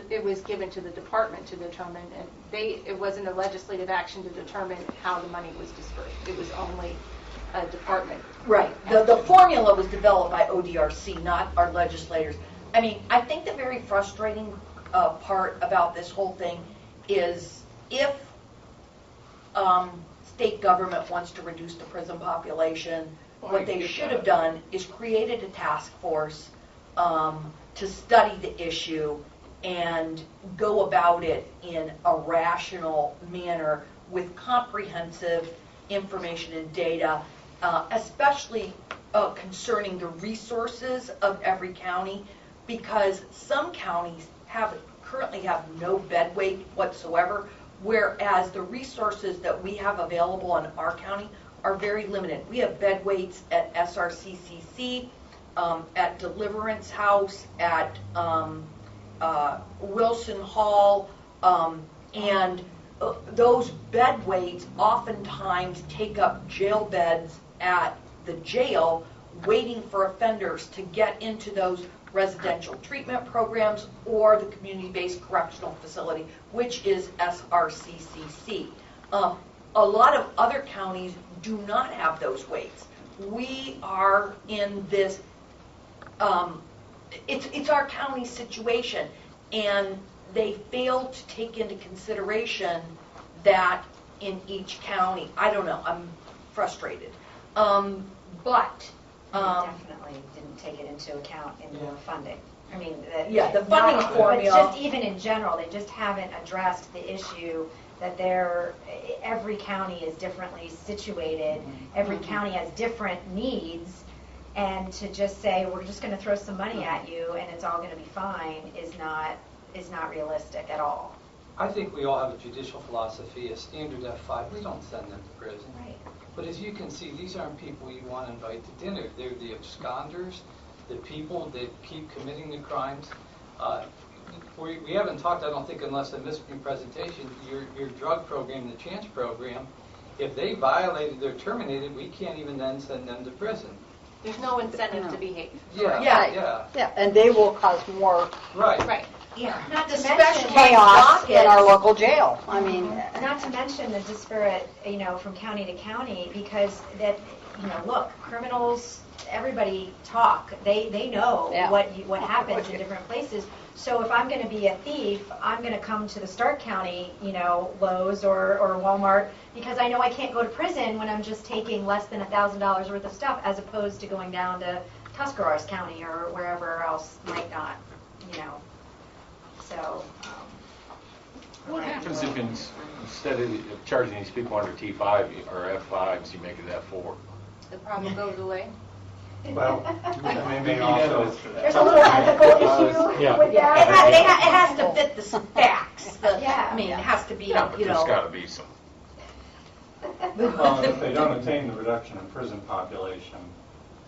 it was given to the department to determine, and it wasn't a legislative action to determine how the money was dispersed. It was only a department. Right. The formula was developed by ODRC, not our legislators. I mean, I think the very frustrating part about this whole thing is if state government wants to reduce the prison population, what they should have done is created a task force to study the issue and go about it in a rational manner with comprehensive information and data, especially concerning the resources of every county, because some counties currently have no bed weight whatsoever, whereas the resources that we have available in our county are very limited. We have bed weights at SRCCC at Deliverance House, at Wilson Hall, and those bed weights oftentimes take up jail beds at the jail, waiting for offenders to get into those residential treatment programs or the community-based correctional facility, which is SRCCC. A lot of other counties do not have those weights. We are in this, it's our county situation, and they fail to take into consideration that in each county. I don't know, I'm frustrated. But They definitely didn't take it into account in the funding. I mean, the funding not- formula. But just even in general, they just haven't addressed the issue that every county is differently situated. Every county has different needs, and to just say, we're just gonna throw some money at you and it's all gonna be fine is not realistic at all. I think we all have a judicial philosophy, a standard F5, we don't send them to prison. Right. But as you can see, these aren't people you want to invite to dinner. They're the absconders, the people that keep committing the crimes. We haven't talked, I don't think, unless I missed your presentation, your drug program, the Chance program, if they violated, they're terminated, we can't even then send them to prison. There's no incentive to behave. Yeah, and they will cause more Right. Yeah, not to Especially mention chaos in our local jail. I mean, not to mention the disparate, from county to county, because look, criminals, everybody talk. They know what happens in different places. So if I'm going to be a thief, I'm going to come to the Stark County, Lowe's or Walmart, because I know I can't go to prison when I'm just taking less than $1,000 worth of stuff, as opposed to going down to Tuscarawas County or wherever else might not, So. What happens if instead of charging these people under T5 or F5s, you make it F4? The problem goes away. Well, they may also. There's a little ethical issue Yeah. with that. It has to fit the facts. Yeah. I mean, it has to be, Yeah, but there's got to be some. Well, if they don't attain the reduction in prison population,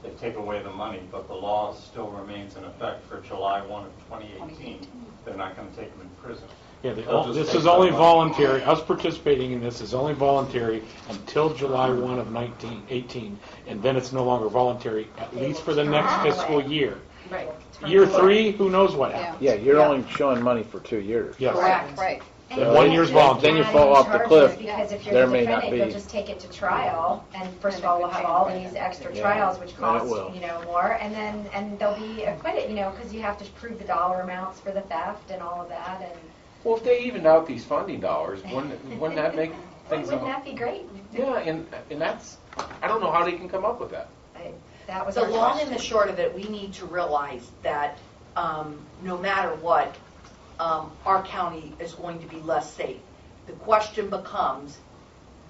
they take away the money, but the law still remains in effect for July 1 of 2018. They're not going to take them in prison. Yeah, They'll just this take is only some money. voluntary, us participating in this is only voluntary until July 1 of 1918, and then it's no longer voluntary, at least for the next fiscal year. Right. Year 3, who knows what happens? Yeah, you're only showing money for 2 years. Yes. Correct. right. And 1 year's voluntary. Then you fall off the cliff. Because if you're There the may not defendant, be. you'll just take it to trial, and first of all, we'll have all these extra trials, which and it cost, will. more, and they'll be acquitted, because you have to prove the dollar amounts for the theft and all of that, and Well, if they even out these funding dollars, wouldn't that make things? wouldn't that be great? Yeah, and that's, I don't know how they can come up with that. That was The our long and the question. short of it, we need to realize that no matter what, our county is going to be less safe. The question becomes,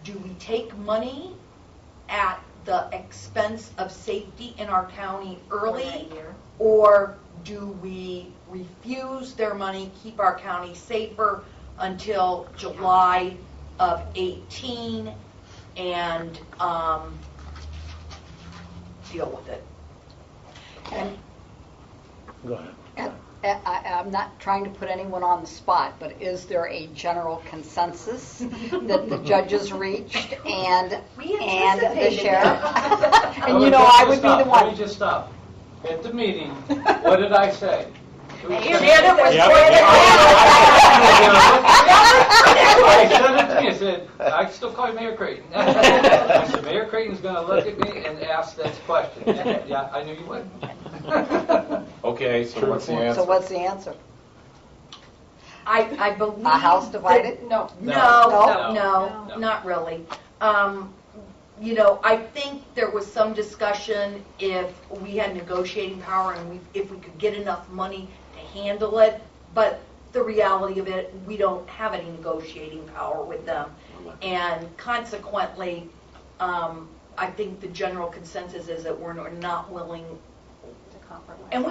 do we take money at the expense of safety in our county early, that year. or do we refuse their money, keep our county safer until July of 18 and deal with it? And Go ahead. I'm not trying to put anyone on the spot, but is there a general consensus that the judges reached and the anticipated sheriff? that. And I would be the Let me one. just stop. At the meeting, what did I say? Shannon was Yep. I said it to you, I said, I still call you Mayor Creighton. I said, Mayor Creighton's gonna look at me and ask that question. Yeah, I knew you would. Okay, so what's the So answer? what's the answer? I believe. A house divided? No, No. not really. I think there was some discussion if we had negotiating power and if we could get enough money to handle it, but the reality of it, we don't have any negotiating power with them. And consequently, I think the general consensus is that we're not willing, and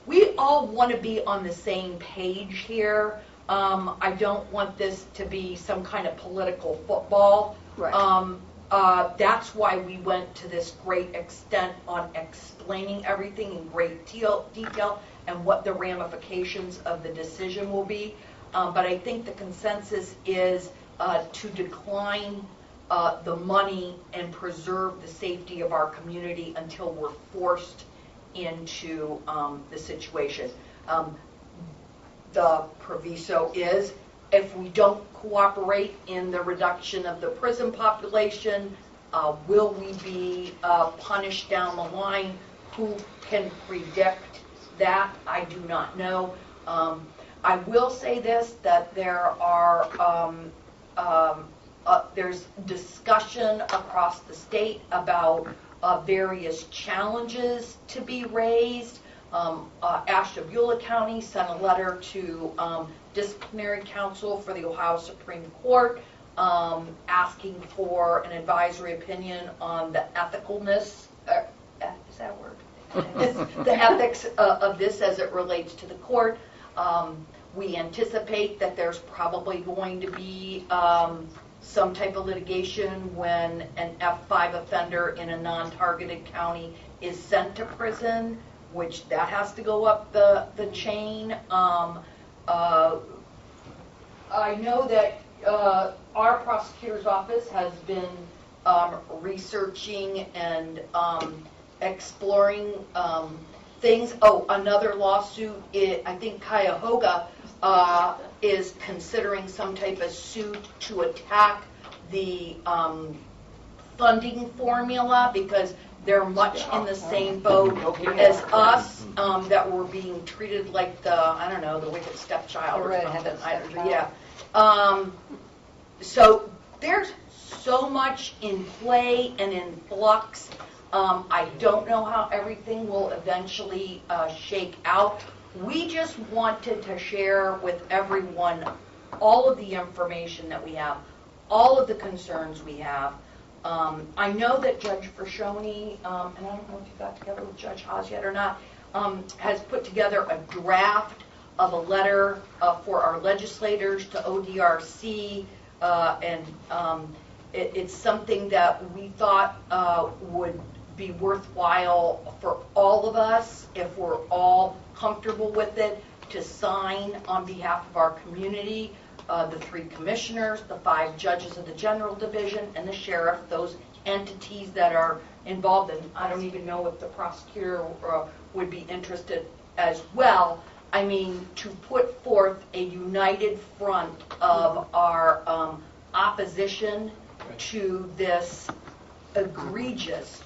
we all want to be on the same page here. I don't want this to be some kind of political football. Right. That's why we went to this great extent on explaining everything in great detail and what the ramifications of the decision will be. But I think the consensus is to decline the money and preserve the safety of our community until we're forced into the situation. The proviso is if we don't cooperate in the reduction of the prison population, will we be punished down the line? Who can predict that? I do not know. I will say this, that there are there's discussion across the state about various challenges to be raised. Ashtabula County sent a letter to disciplinary counsel for the Ohio Supreme Court asking for an advisory opinion on the ethicalness, is that a word? The ethics of this as it relates to the court. We anticipate that there's probably going to be some type of litigation when an F5 offender in a non-targeted county is sent to prison, which that has to go up the chain. I know that our prosecutor's office has been researching and exploring things. Oh, another lawsuit, I think Cuyahoga is considering some type of suit to attack the funding formula because they're much in the same boat as us, that we're being treated like the, I don't know, the wicked stepchild or something. Yeah. So there's so much in play and in flux. I don't know how everything will eventually shake out. We just wanted to share with everyone all of the information that we have, all of the concerns we have. I know that Judge Frashoni, and I don't know if you got together with Judge Haas yet or not, has put together a draft of a letter for our legislators to ODRC, and it's something that we thought would be worthwhile for all of us, if we're all comfortable with it, to sign on behalf of our community. The 3 commissioners, the 5 judges of the general division, and the sheriff, those entities that are involved, and I don't even know if the prosecutor would be interested as well. I mean, to put forth a united front of our opposition to this egregious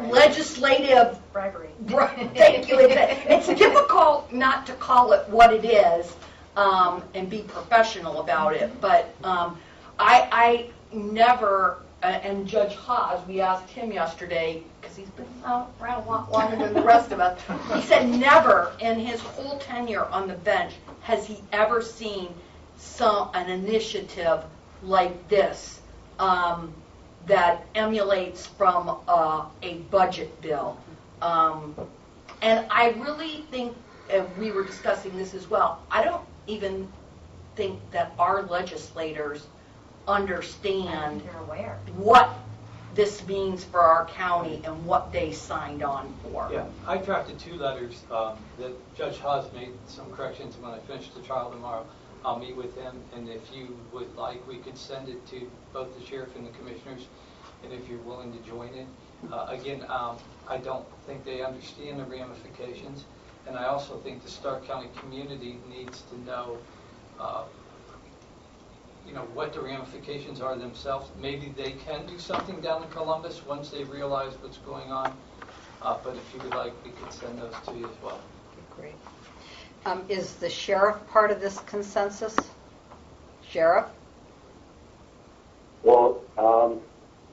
legislative Bribery. Thank you. It's difficult not to call it what it is and be professional about it. But I never, and Judge Haas, we asked him yesterday, because he's been around a lot longer than the rest of us, he said never in his whole tenure on the bench has he ever seen an initiative like this that emulates from a budget bill. And I really think, and we were discussing this as well, I don't even think that our legislators understand They're aware. what this means for our county and what they signed on for. Yeah, I drafted 2 letters that Judge Haas made some corrections when I finish the trial tomorrow. I'll meet with him, and if you would like, we could send it to both the sheriff and the commissioners, and if you're willing to join it. Again, I don't think they understand the ramifications, and I also think the Stark County community needs to know, what the ramifications are themselves. Maybe they can do something down in Columbus once they realize what's going on, but if you would like, we could send those to you as well. Great. Is the sheriff part of this consensus? Sheriff? Well,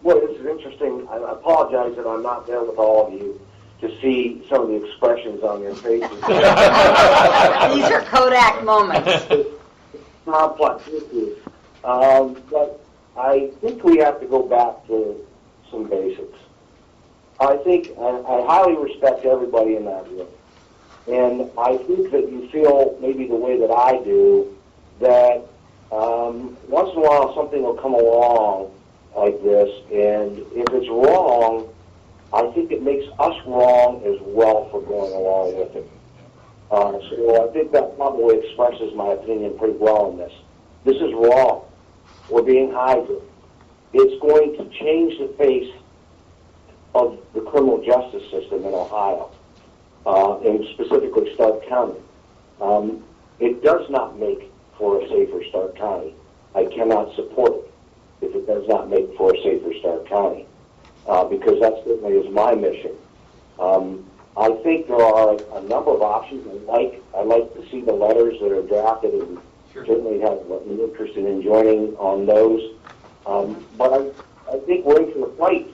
this is interesting. I apologize that I'm not there with all of you to see some of the expressions on your faces. These are Kodak moments. It's complex issues. But I think we have to go back to some basics. I think I highly respect everybody in that room. And I think that you feel maybe the way that I do, that once in a while something will come along like this, and if it's wrong, I think it makes us wrong as well for going along with it. So I think that probably expresses my opinion pretty well on this. This is wrong. We're being hybrid. It's going to change the face of the criminal justice system in Ohio, and specifically Stark County. It does not make for a safer Stark County. I cannot support it if it does not make for a safer Stark County, because that certainly is my mission. I think there are a number of options. I like to see the letters that are drafted, and certainly have an interest in joining on those. But I think we're in for a fight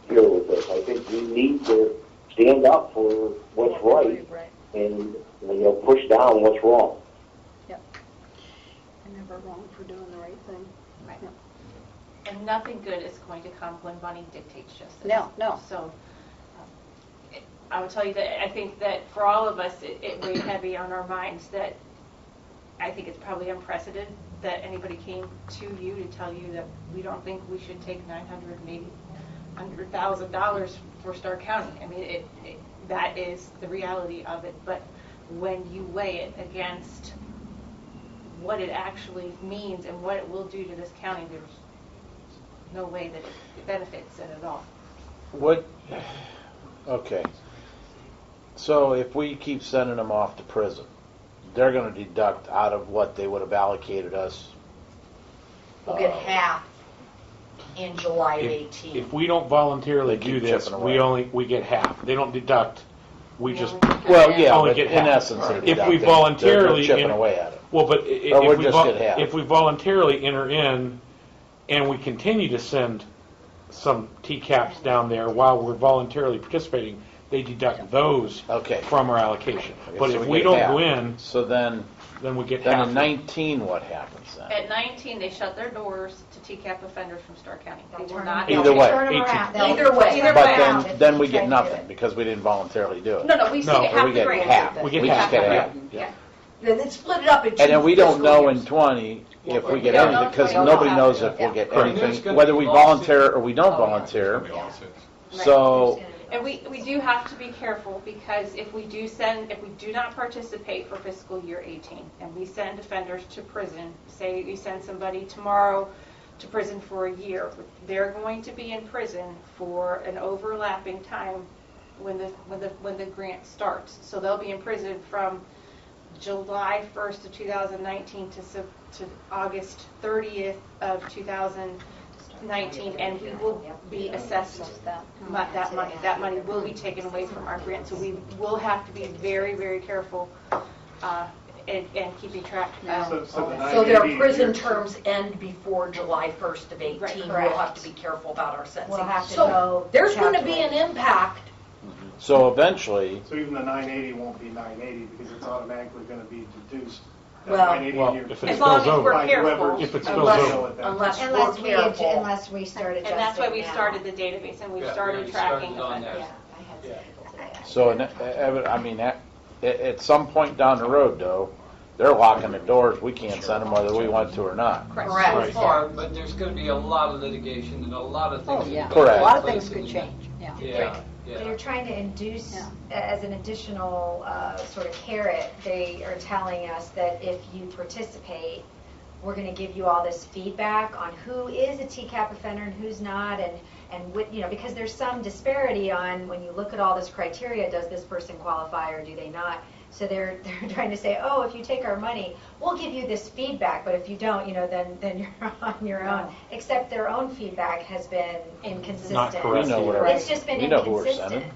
here with this. I think we need to stand up for what's right and push down what's wrong. Yep. You're never wrong for doing the right thing. Right. And nothing good is going to come when money dictates justice. No. So I would tell you that I think that for all of us, it weighed heavy on our minds that I think it's probably unprecedented that anybody came to you to tell you that we don't think we should take $900, maybe $100,000 for Stark County. I mean, that is the reality of it. But when you weigh it against what it actually means and what it will do to this county, there's no way that it benefits it at all. Okay. So if we keep sending them off to prison, they're going to deduct out of what they would have allocated us. We'll get half in July of If 18. if we don't voluntarily They do keep this, chipping away. we get half. They don't deduct, we just, Well, yeah, Only but get in half. essence, they're If we deducting. voluntarily They're chipping in- away at it. well, but Or we'll just get half. if we voluntarily enter in and we continue to send some Tcaps down there while we're voluntarily participating, they deduct those Okay. from our allocation. But So if we get don't half. go in, So then then we get half. in 19, what happens then? At 19, they shut their doors to Tcap offenders from Stark County. They will not. Either way. Turn them 18. around. They'll Either way. turn them But around then if we try get to do nothing it. because we didn't voluntarily do it. No, we still No, get Or half we the get grant. half. We get just half. get half. Yeah. Then it's split it up into And then we don't fiscal know years. in 20 if we get We don't know anything, because until we nobody have knows it. if we'll get Correct. anything, There's gonna whether be we lawsuits. volunteer or we don't Oh, yeah. volunteer. Right. So, And we do have to be careful because if we do not participate for fiscal year 18 and we send offenders to prison, say we send somebody tomorrow to prison for a year, they're going to be in prison for an overlapping time when the grant starts. So they'll be in prison from July 1st of 2019 to August 30th of 2019, and we will be assessed that money. That money will be taken away from our grant, so we will have to be very, very careful and keeping track. So their prison terms end before July 1st of 18. Right, We'll correct. have to be careful about our sentencing. We'll have to So go there's going to be calculate. an impact. so eventually, So even the 980 won't be 980 because it's automatically going to be deduced. That Well- 980 Well, year if fee it As long spills as we're over. by whoever's careful. If it spills Unless, over. unless Unless we're careful. unless we start adjusting And that's why we now. started the database and we've Yeah, started we tracking started on offenders. that. Yeah, I had some Yeah. people say that. so, I mean, at some point down the road, though, they're locking the doors. We can't send them whether we want to or not. Correct. Right. Far, but there's going to be a lot of litigation and a lot of things. Oh, yeah. that go Correct. A lot of place things in could the- change, yeah. Yeah, They're yeah. trying to induce, Yeah. as an additional sort of carrot, they are telling us that if you participate, we're going to give you all this feedback on who is a Tcap offender and who's not, and because there's some disparity on when you look at all this criteria, does this person qualify or do they not? So they're trying to say, oh, if you take our money, we'll give you this feedback, but if you don't, then you're on your own. Except their own feedback has been inconsistent. Not correct. We know what It's just been we know who we're inconsistent. sending,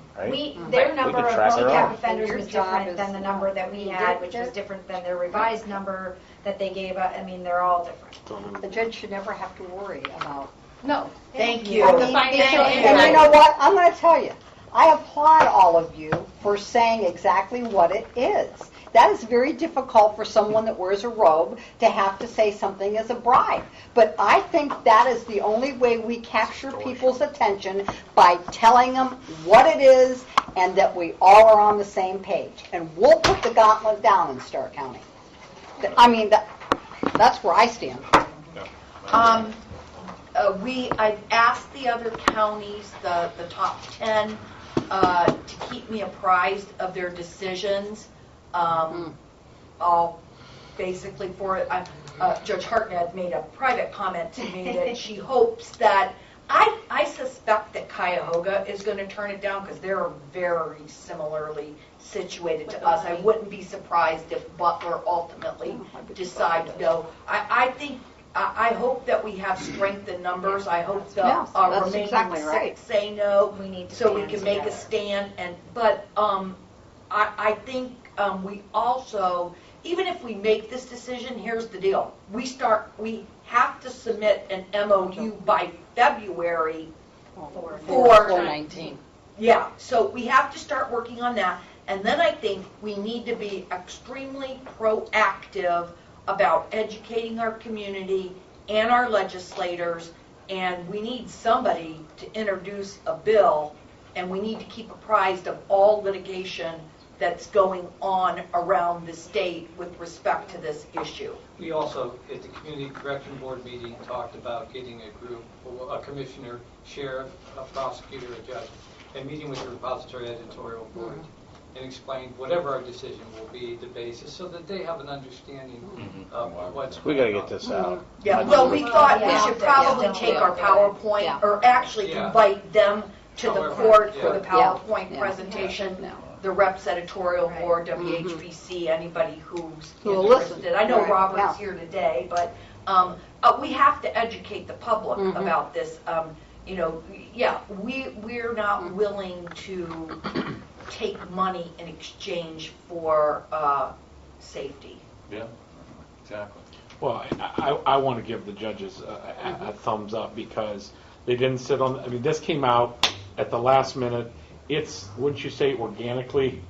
right? Their We number could of track our Tcap own. offenders Your was job different is- than the number that we had, which was different than their revised number that they gave us. I mean, they're all different. The judge should never have to worry about. No. Thank you. I The mean, financial and impact. you know what? I'm going to tell you. I applaud all of you for saying exactly what it is. That is very difficult for someone that wears a robe to have to say something as a bribe. But I think that is the only way we capture people's attention, by telling them what it is and that we all are on the same page. And we'll put the gauntlet down in Stark County. I mean, That's where I stand. I've asked the other counties, the top 10, to keep me apprised of their decisions. I'll basically Judge Hartnett made a private comment to me that she hopes that, I suspect that Cuyahoga is going to turn it down because they're very similarly situated to us. I wouldn't be surprised if Butler ultimately decides no. I hope that we have strength in numbers. I hope the Yes, that's remaining exactly right. 6 say no, We need to so we stand can make a together. stand. But I think we also, even if we make this decision, here's the deal: we have to submit an MOU by February. For 419. Yeah, so we have to start working on that. And then I think we need to be extremely proactive about educating our community and our legislators, and we need somebody to introduce a bill, and we need to keep apprised of all litigation that's going on around the state with respect to this issue. We also, at the Community Correction Board meeting, talked about getting a group, a commissioner, sheriff, a prosecutor, a judge, and meeting with the repository editorial board and explain whatever our decision will be, the basis, so that they have an understanding of what's We going gotta on. get this out. Yeah, well, we thought we Yeah. should probably Yeah. take our PowerPoint, Yeah. or actually Yeah. invite them to the However, court for the yeah. PowerPoint Yeah. presentation. Yeah. The reps editorial Right. board, WHPC, anybody who's Who will listen. interested. I know Right, Robert's yeah. here today, but we have to educate the public about this. We're not willing to take money in exchange for safety. Yeah, exactly. Well, I want to give the judges a thumbs up because they didn't sit on, I mean, this came out at the last minute. It's, wouldn't you say, organically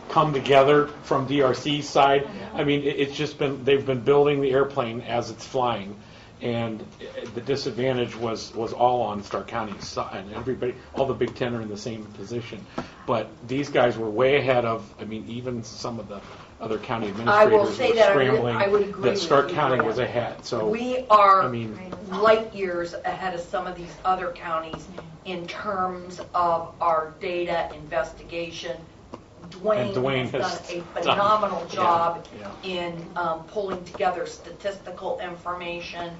come together from DRC's side? I mean, it's just been, they've been building the airplane as it's flying, and the disadvantage was all on Stark County's side, and everybody, all the Big Ten are in the same position. But these guys were way ahead of, I mean, even some of the other county I will administrators say were that scrambling. I would agree That Stark with you, County Grant. was ahead, so. We are I mean- light years ahead of some of these other counties in terms of our data investigation. Dwayne has has done a done- phenomenal job yeah. in pulling together statistical information.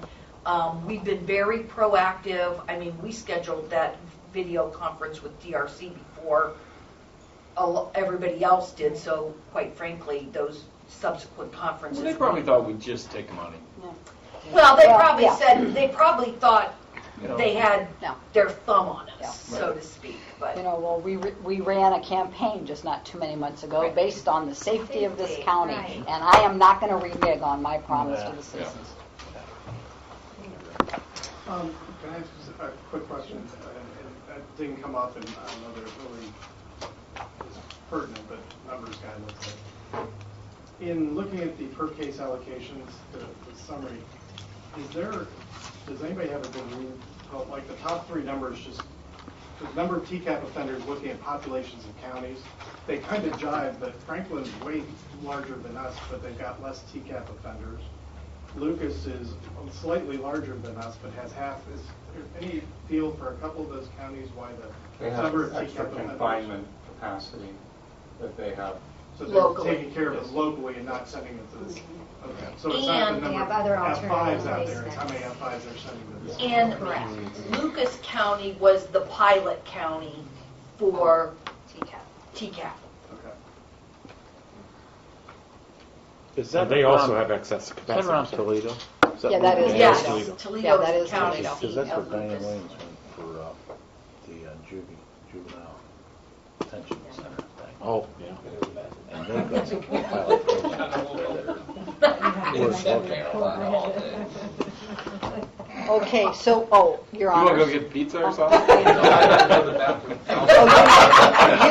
We've been very proactive. I mean, we scheduled that video conference with DRC before everybody else did, so quite frankly, those subsequent conferences. Well, they probably thought we'd just take money. Well, they Well, probably yeah. said, they probably thought You know. they had Yeah. their thumb on us, Yeah. so to speak, but. Well, we ran a campaign just not too many months ago Right. based on the safety of this Safety, county, right. and I am not going to renege on my promise Yeah. to the citizens. Can I ask a quick question? And that didn't come up, and I don't know that it really is pertinent, but numbers guy looks at it. In looking at the per case allocations, the summary, does anybody have a good rule? Well, like the top three numbers, just the number of Tcap offenders looking at populations of counties, they kind of jive, but Franklin's way larger than us, but they've got less Tcap offenders. Lucas is slightly larger than us, but has half. Is there any feel for a couple of those counties why They the number of have extra Tcap offenders? confinement capacity that they have. So they're Locally. taking care of it locally and not sending it to this. Okay. So it's not the And number they have other of F5s out alternative there, it's how many F5s they're sending to this. And Lucas County was the pilot county for Tcap. Okay. Is And that they also around- have excess Is that capacity. around Toledo? Yeah, that is Yes, Toledo. Yeah, Toledo that is is the county Toledo. seat Because that's of where Diane Lucas. Williams went for the juvenile detention center thing. Oh, yeah. And they've got some pilot programs there. Okay, so, Your You want to Honor. go get pizza or something? So use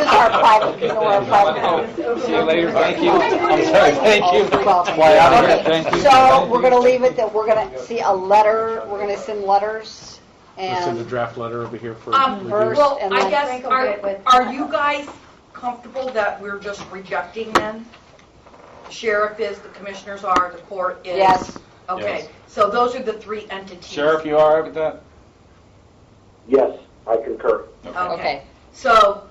our private, our private. See you later, thank you. I'm sorry, thank you. Fly out of here, thank you. So we're going to leave it that we're going to see a letter, we're going to send letters Let's send a and, draft letter over here for First, review. well, and I then- guess, Sprinkle it with- are you guys comfortable that we're just rejecting them? sheriff is, the commissioners are, the court is? Yes. Okay, Yes. so those are the three entities. Sheriff, you all right with that? Yes, I concur. Okay. So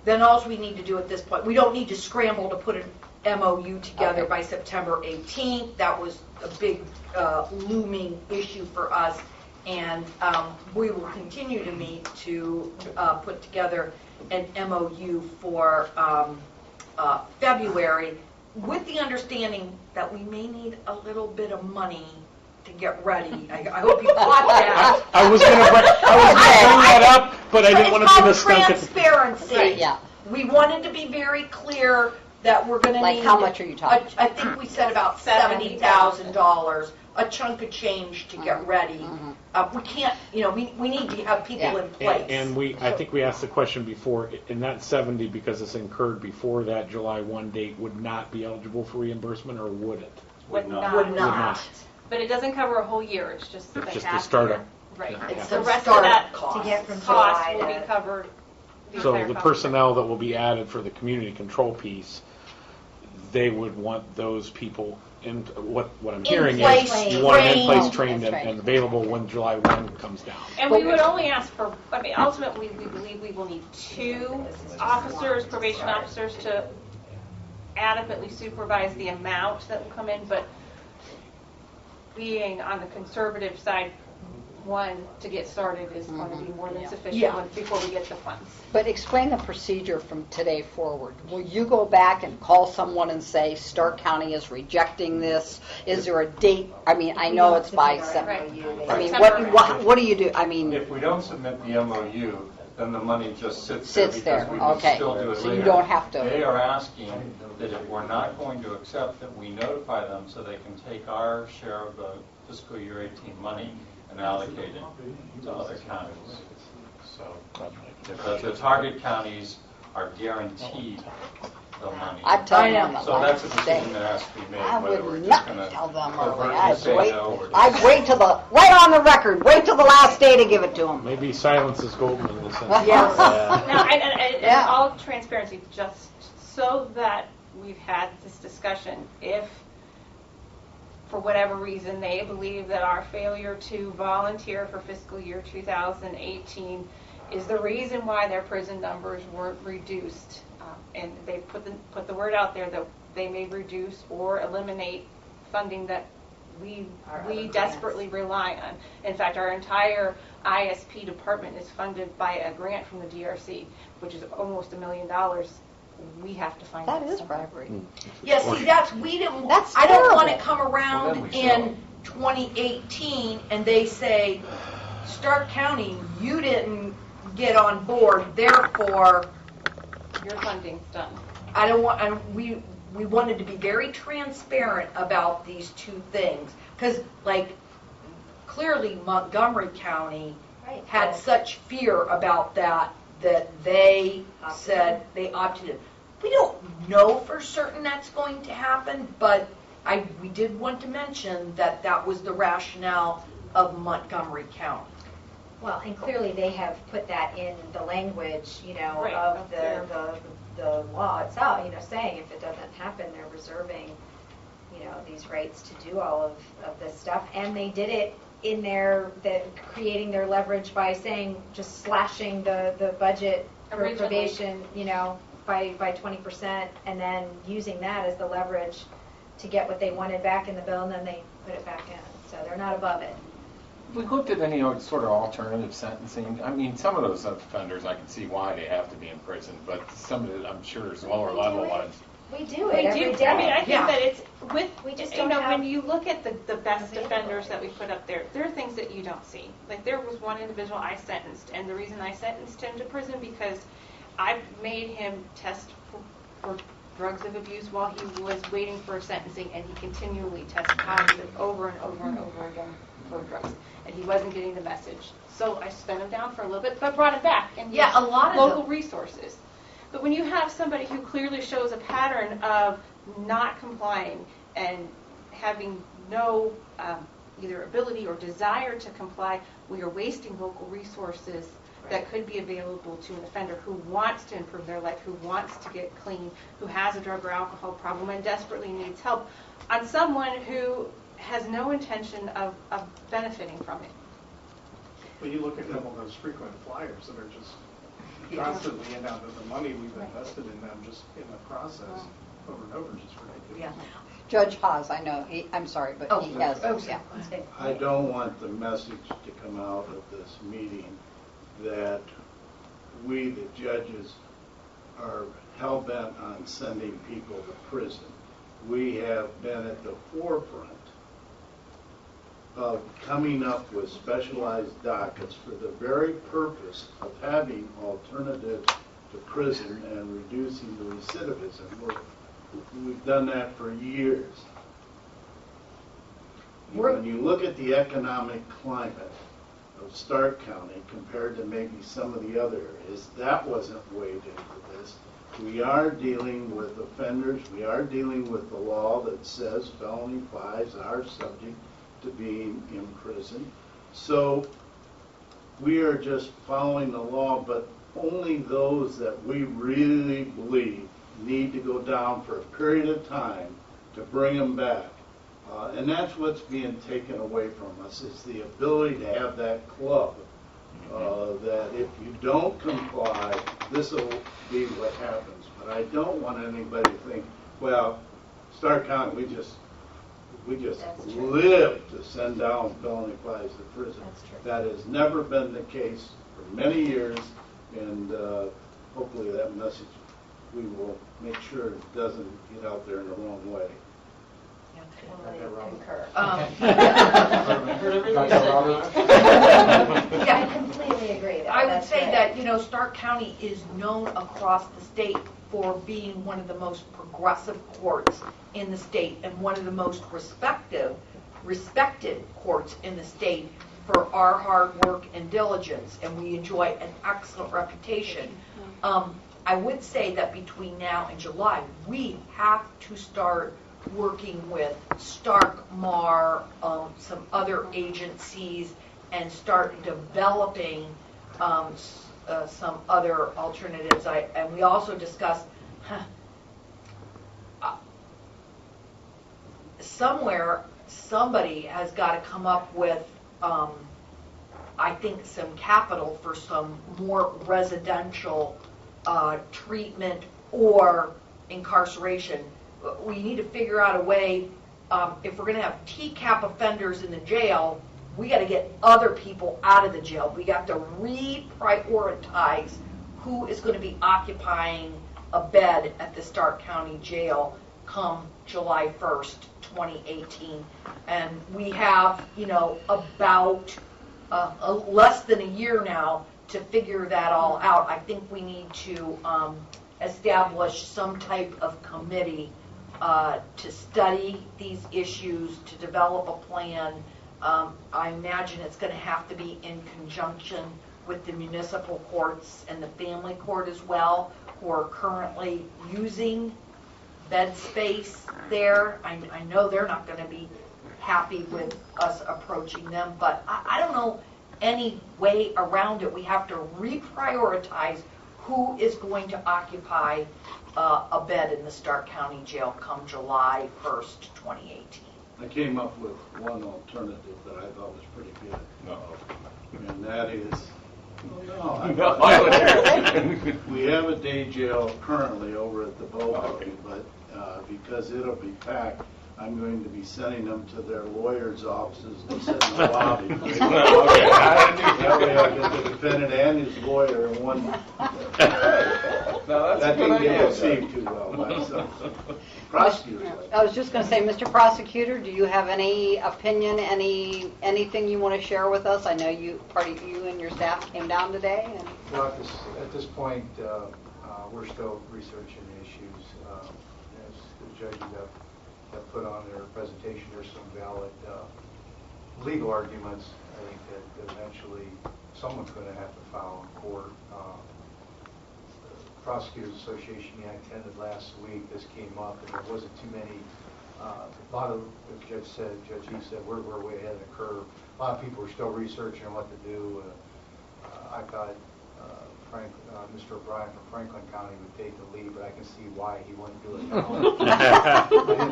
then all we need to do at this point, we don't need to scramble to put an MOU together Okay. by September 18th. That was a big looming issue for us. And we will continue to meet to put together an MOU for February, with the understanding that we may need a little bit of money to get ready. I hope you caught that. I was gonna bring that up, but I didn't want to be the It's stunt called at the... transparency. Yeah. We wanted to be very clear that we're going to need... Like, how much are you talking? I think we said about $70,000, a chunk of change to get ready. We can't, we need to have people in place. And I think we asked the question before, and that 70, because it's incurred before that July 1 date, would not be eligible for reimbursement, or would it? Would not. Would not. But it doesn't cover a whole year, it's just the It's just half the startup. year. Right. Yeah. It's The some rest of startup that costs. To get from cost July will be to- covered. So entire the cost. personnel that will be added for the community control piece, they would want those people in, what I'm hearing is, place, you want them in place, trained. trained, and available when July 1 comes down. And we would only ask for, ultimately, we believe we will need 2 officers, probation officers, to adequately supervise the amount that will come in, but being on the conservative side, 1 to get started is going to be more than sufficient Yeah. before we get the funds. But explain the procedure from today forward. Will you go back and call someone and say, Stark County is rejecting this? Is there a date? I mean, I know it's by September. I mean, what do you do? I mean, If we don't submit the MOU, then the money just sits Sits there. there, Because we can okay. still do it So you later. don't have to- They are asking that if we're not going to accept, that we notify them so they can take our share of the fiscal year 18 money and allocate it to other counties. So the target counties are guaranteed the money. I'm telling them So that's a the decision that has to be made, I whether we're would just not going to tell them overtly early. say no or I'd wait till right on the record, wait till the last day to give it to them. Maybe silence is golden in this sense. Yes. Now, and Yeah. all transparency, just so that we've had this discussion, if for whatever reason they believe that our failure to volunteer for fiscal year 2018 is the reason why their prison numbers weren't reduced, and they put the word out there that they may reduce or eliminate funding that we desperately rely on. In fact, our entire ISP department is funded by a grant from the DRC, which is almost $1 million. We have to find That that is somewhere. bribery. Yeah, see, we didn't, That's I don't want to terrible. come Well, around then we sell. in 2018 and they say, Stark County, you didn't get on board, therefore, Your funding's done. I don't want, we wanted to be very transparent about these 2 things. Because, clearly Montgomery County Right. had such fear about that they said they opted in. We don't know for certain that's going to happen, but we did want to mention that was the rationale of Montgomery County. Well, and clearly they have put that in the language, Right, of up there. the law itself, saying if it doesn't happen, they're reserving, these rights to do all of this stuff. And they did it in creating their leverage by saying, just slashing the budget for Originally. probation, by 20%, and then using that as the leverage to get what they wanted back in the bill, and then they put it back in. So they're not above it. Have we looked at any sort of alternative sentencing? I mean, some of those offenders, I can see why they have to be in prison, but some of the, I'm sure there's lower level ones. We do We it every do. day. I mean, I think Yeah. that it's with, We just you don't know, have when you look at the best available. offenders that we put up there are things that you don't see. Like, there was one individual I sentenced, and the reason I sentenced him to prison because I made him test for drugs of abuse while he was waiting for sentencing, and he continually tested positive over and over and over again for drugs, and he wasn't getting the message. So I spent him down for a little bit, but brought him back and Yeah, used a lot of local them. resources. But when you have somebody who clearly shows a pattern of not complying and having no either ability or desire to comply, we are wasting local resources that could be available to an offender who wants to improve their life, who wants to get clean, who has a drug or alcohol problem and desperately needs help, on someone who has no intention of benefiting from it. Well, you look at some of those frequent flyers that are just constantly in and out of the money we've invested in them just in the process over and over, just ridiculous. Yeah. Judge Haas, I know, I'm sorry, but he has, yeah. I don't want the message to come out of this meeting that we, the judges, are hell-bent on sending people to prison. We have been at the forefront of coming up with specialized dockets for the very purpose of having alternatives to prison and reducing the recidivism. We've done that for years. When you look at the economic climate of Stark County compared to maybe some of the other areas, that wasn't weighed into this. We are dealing with offenders. We are dealing with the law that says felony fives are subject to being in prison. So we are just following the law, but only those that we really believe need to go down for a period of time to bring them back. And that's what's being taken away from us, is the ability to have that club that if you don't comply, this will be what happens. But I don't want anybody to think, well, Stark County, we just live to send down felony fives to prison. That has never been the case for many years, and hopefully that message, we will make sure it doesn't get out there in the wrong way. Concur. Yeah, I completely agree. I would That's say right. that, you know, Stark County is known across the state for being one of the most progressive courts in the state and one of the most respected courts in the state for our hard work and diligence, and we enjoy an excellent reputation. I would say that between now and July, we have to start working with Stark, Mar, some other agencies, and start developing some other alternatives. And we also discussed somewhere somebody has got to come up with I think some capital for some more residential treatment or incarceration. We need to figure out a way, if we're going to have Tcap offenders in the jail, we got to get other people out of the jail. We got to reprioritize who is going to be occupying a bed at the Stark County Jail come July 1st, 2018. And we have, you know, about less than a year now to figure that all out. I think we need to establish some type of committee to study these issues, to develop a plan. I imagine it's going to have to be in conjunction with the municipal courts and the family court as well, who are currently using bed space there. I know they're not going to be happy with us approaching them, but I don't know any way around it. We have to reprioritize who is going to occupy a bed in the Stark County Jail come July 1st, 2018. I came up with one alternative that I thought was pretty good. No. And that is, No. we have a day jail currently over at the Bowbury, but because it'll be packed, I'm going to be sending them to their lawyers' offices to sit in the lobby. That way I'll get the defendant and his lawyer in one. No, that's That a good didn't get idea. received too well by some prosecutors. I was just going to say, Mr. Prosecutor, do you have any opinion, anything you want to share with us? I know you and your staff came down today. And Well, at this point, we're still researching the issues. As the judges have put on their presentation, there's some valid legal arguments. I think that eventually someone's going to have to file in court. The Prosecutors Association I attended last week, this came up, and there wasn't too many. A lot of, as Judge E said, we're way ahead of the curve. A lot of people are still researching what to do. I thought Mr. O'Brien from Franklin County would take the lead, but I can see why he wouldn't do it now.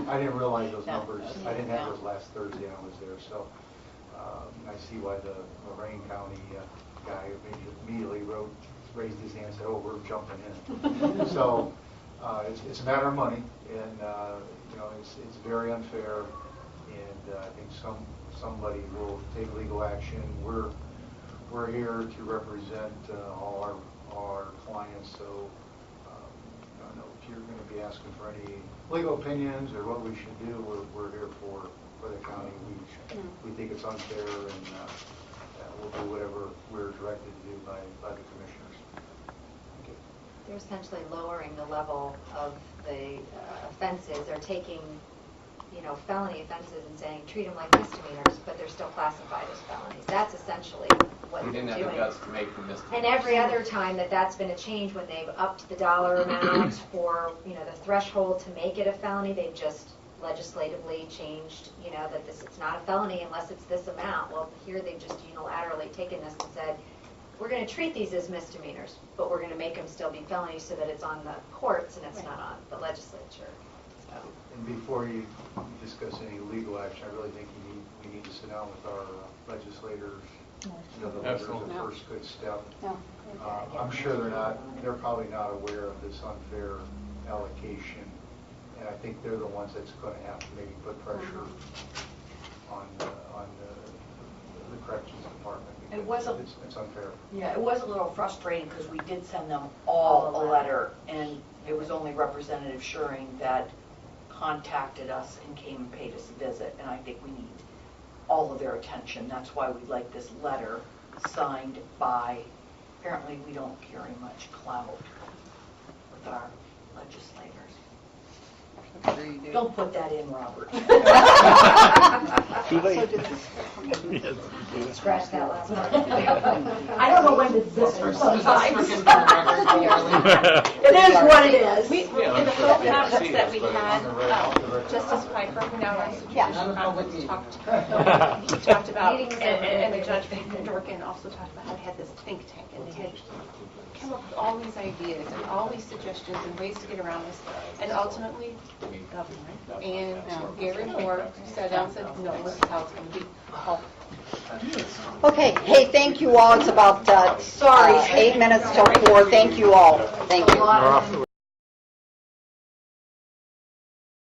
I didn't realize those numbers. I didn't have those last Thursday I was there, so I see why the Lorraine County guy immediately raised his hand and said, "Oh, we're jumping in." So it's a matter of money, and it's very unfair, and I think somebody will take legal action. We're here to represent all our clients, so I don't know if you're going to be asking for any legal opinions or what we should do. We're here for the county. We think it's unfair, and we'll do whatever we're directed to do by the commissioners. They're essentially lowering the level of the offenses. They're taking, felony offenses and saying, treat them like misdemeanors, but they're still classified as felonies. That's essentially what they're doing. We didn't have the guts to make the misdemeanors. And every other time that's been a change, when they've upped the dollar amount or, the threshold to make it a felony, they've just legislatively changed, that it's not a felony unless it's this amount. Well, here they've just unilaterally taken this and said, we're going to treat these as misdemeanors, but we're going to make them still be felonies so that it's on the courts and it's not on the legislature. And before you discuss any legal action, I really think we need to sit down with our legislators. The letters are the first good step. I'm sure they're probably not aware of this unfair allocation, and I think they're the ones that's going to have to maybe put pressure on the corrections department. It was It's unfair. Yeah, it was a little frustrating because we did send them all a letter, and it was only Representative Schuring that contacted us and came and paid us a visit, and I think we need all of their attention. That's why we'd like this letter signed by, apparently we don't carry much clout with our legislators. Don't put that in, Robert. Scratch that last part. I don't know when to do this sometimes. It is what it is. In the full conference that we had, Justice Piper, who now runs the judicial conference, talked about, and the judge from Dorkin also talked about how they had this think tank, and they had come up with all these ideas and all these suggestions and ways to get around this. And ultimately, Governor and Gary Moore sat down and said, no, this is how it's going to be. Okay, hey, thank you all. It's about 8 minutes till 4. Thank you all. Thank you.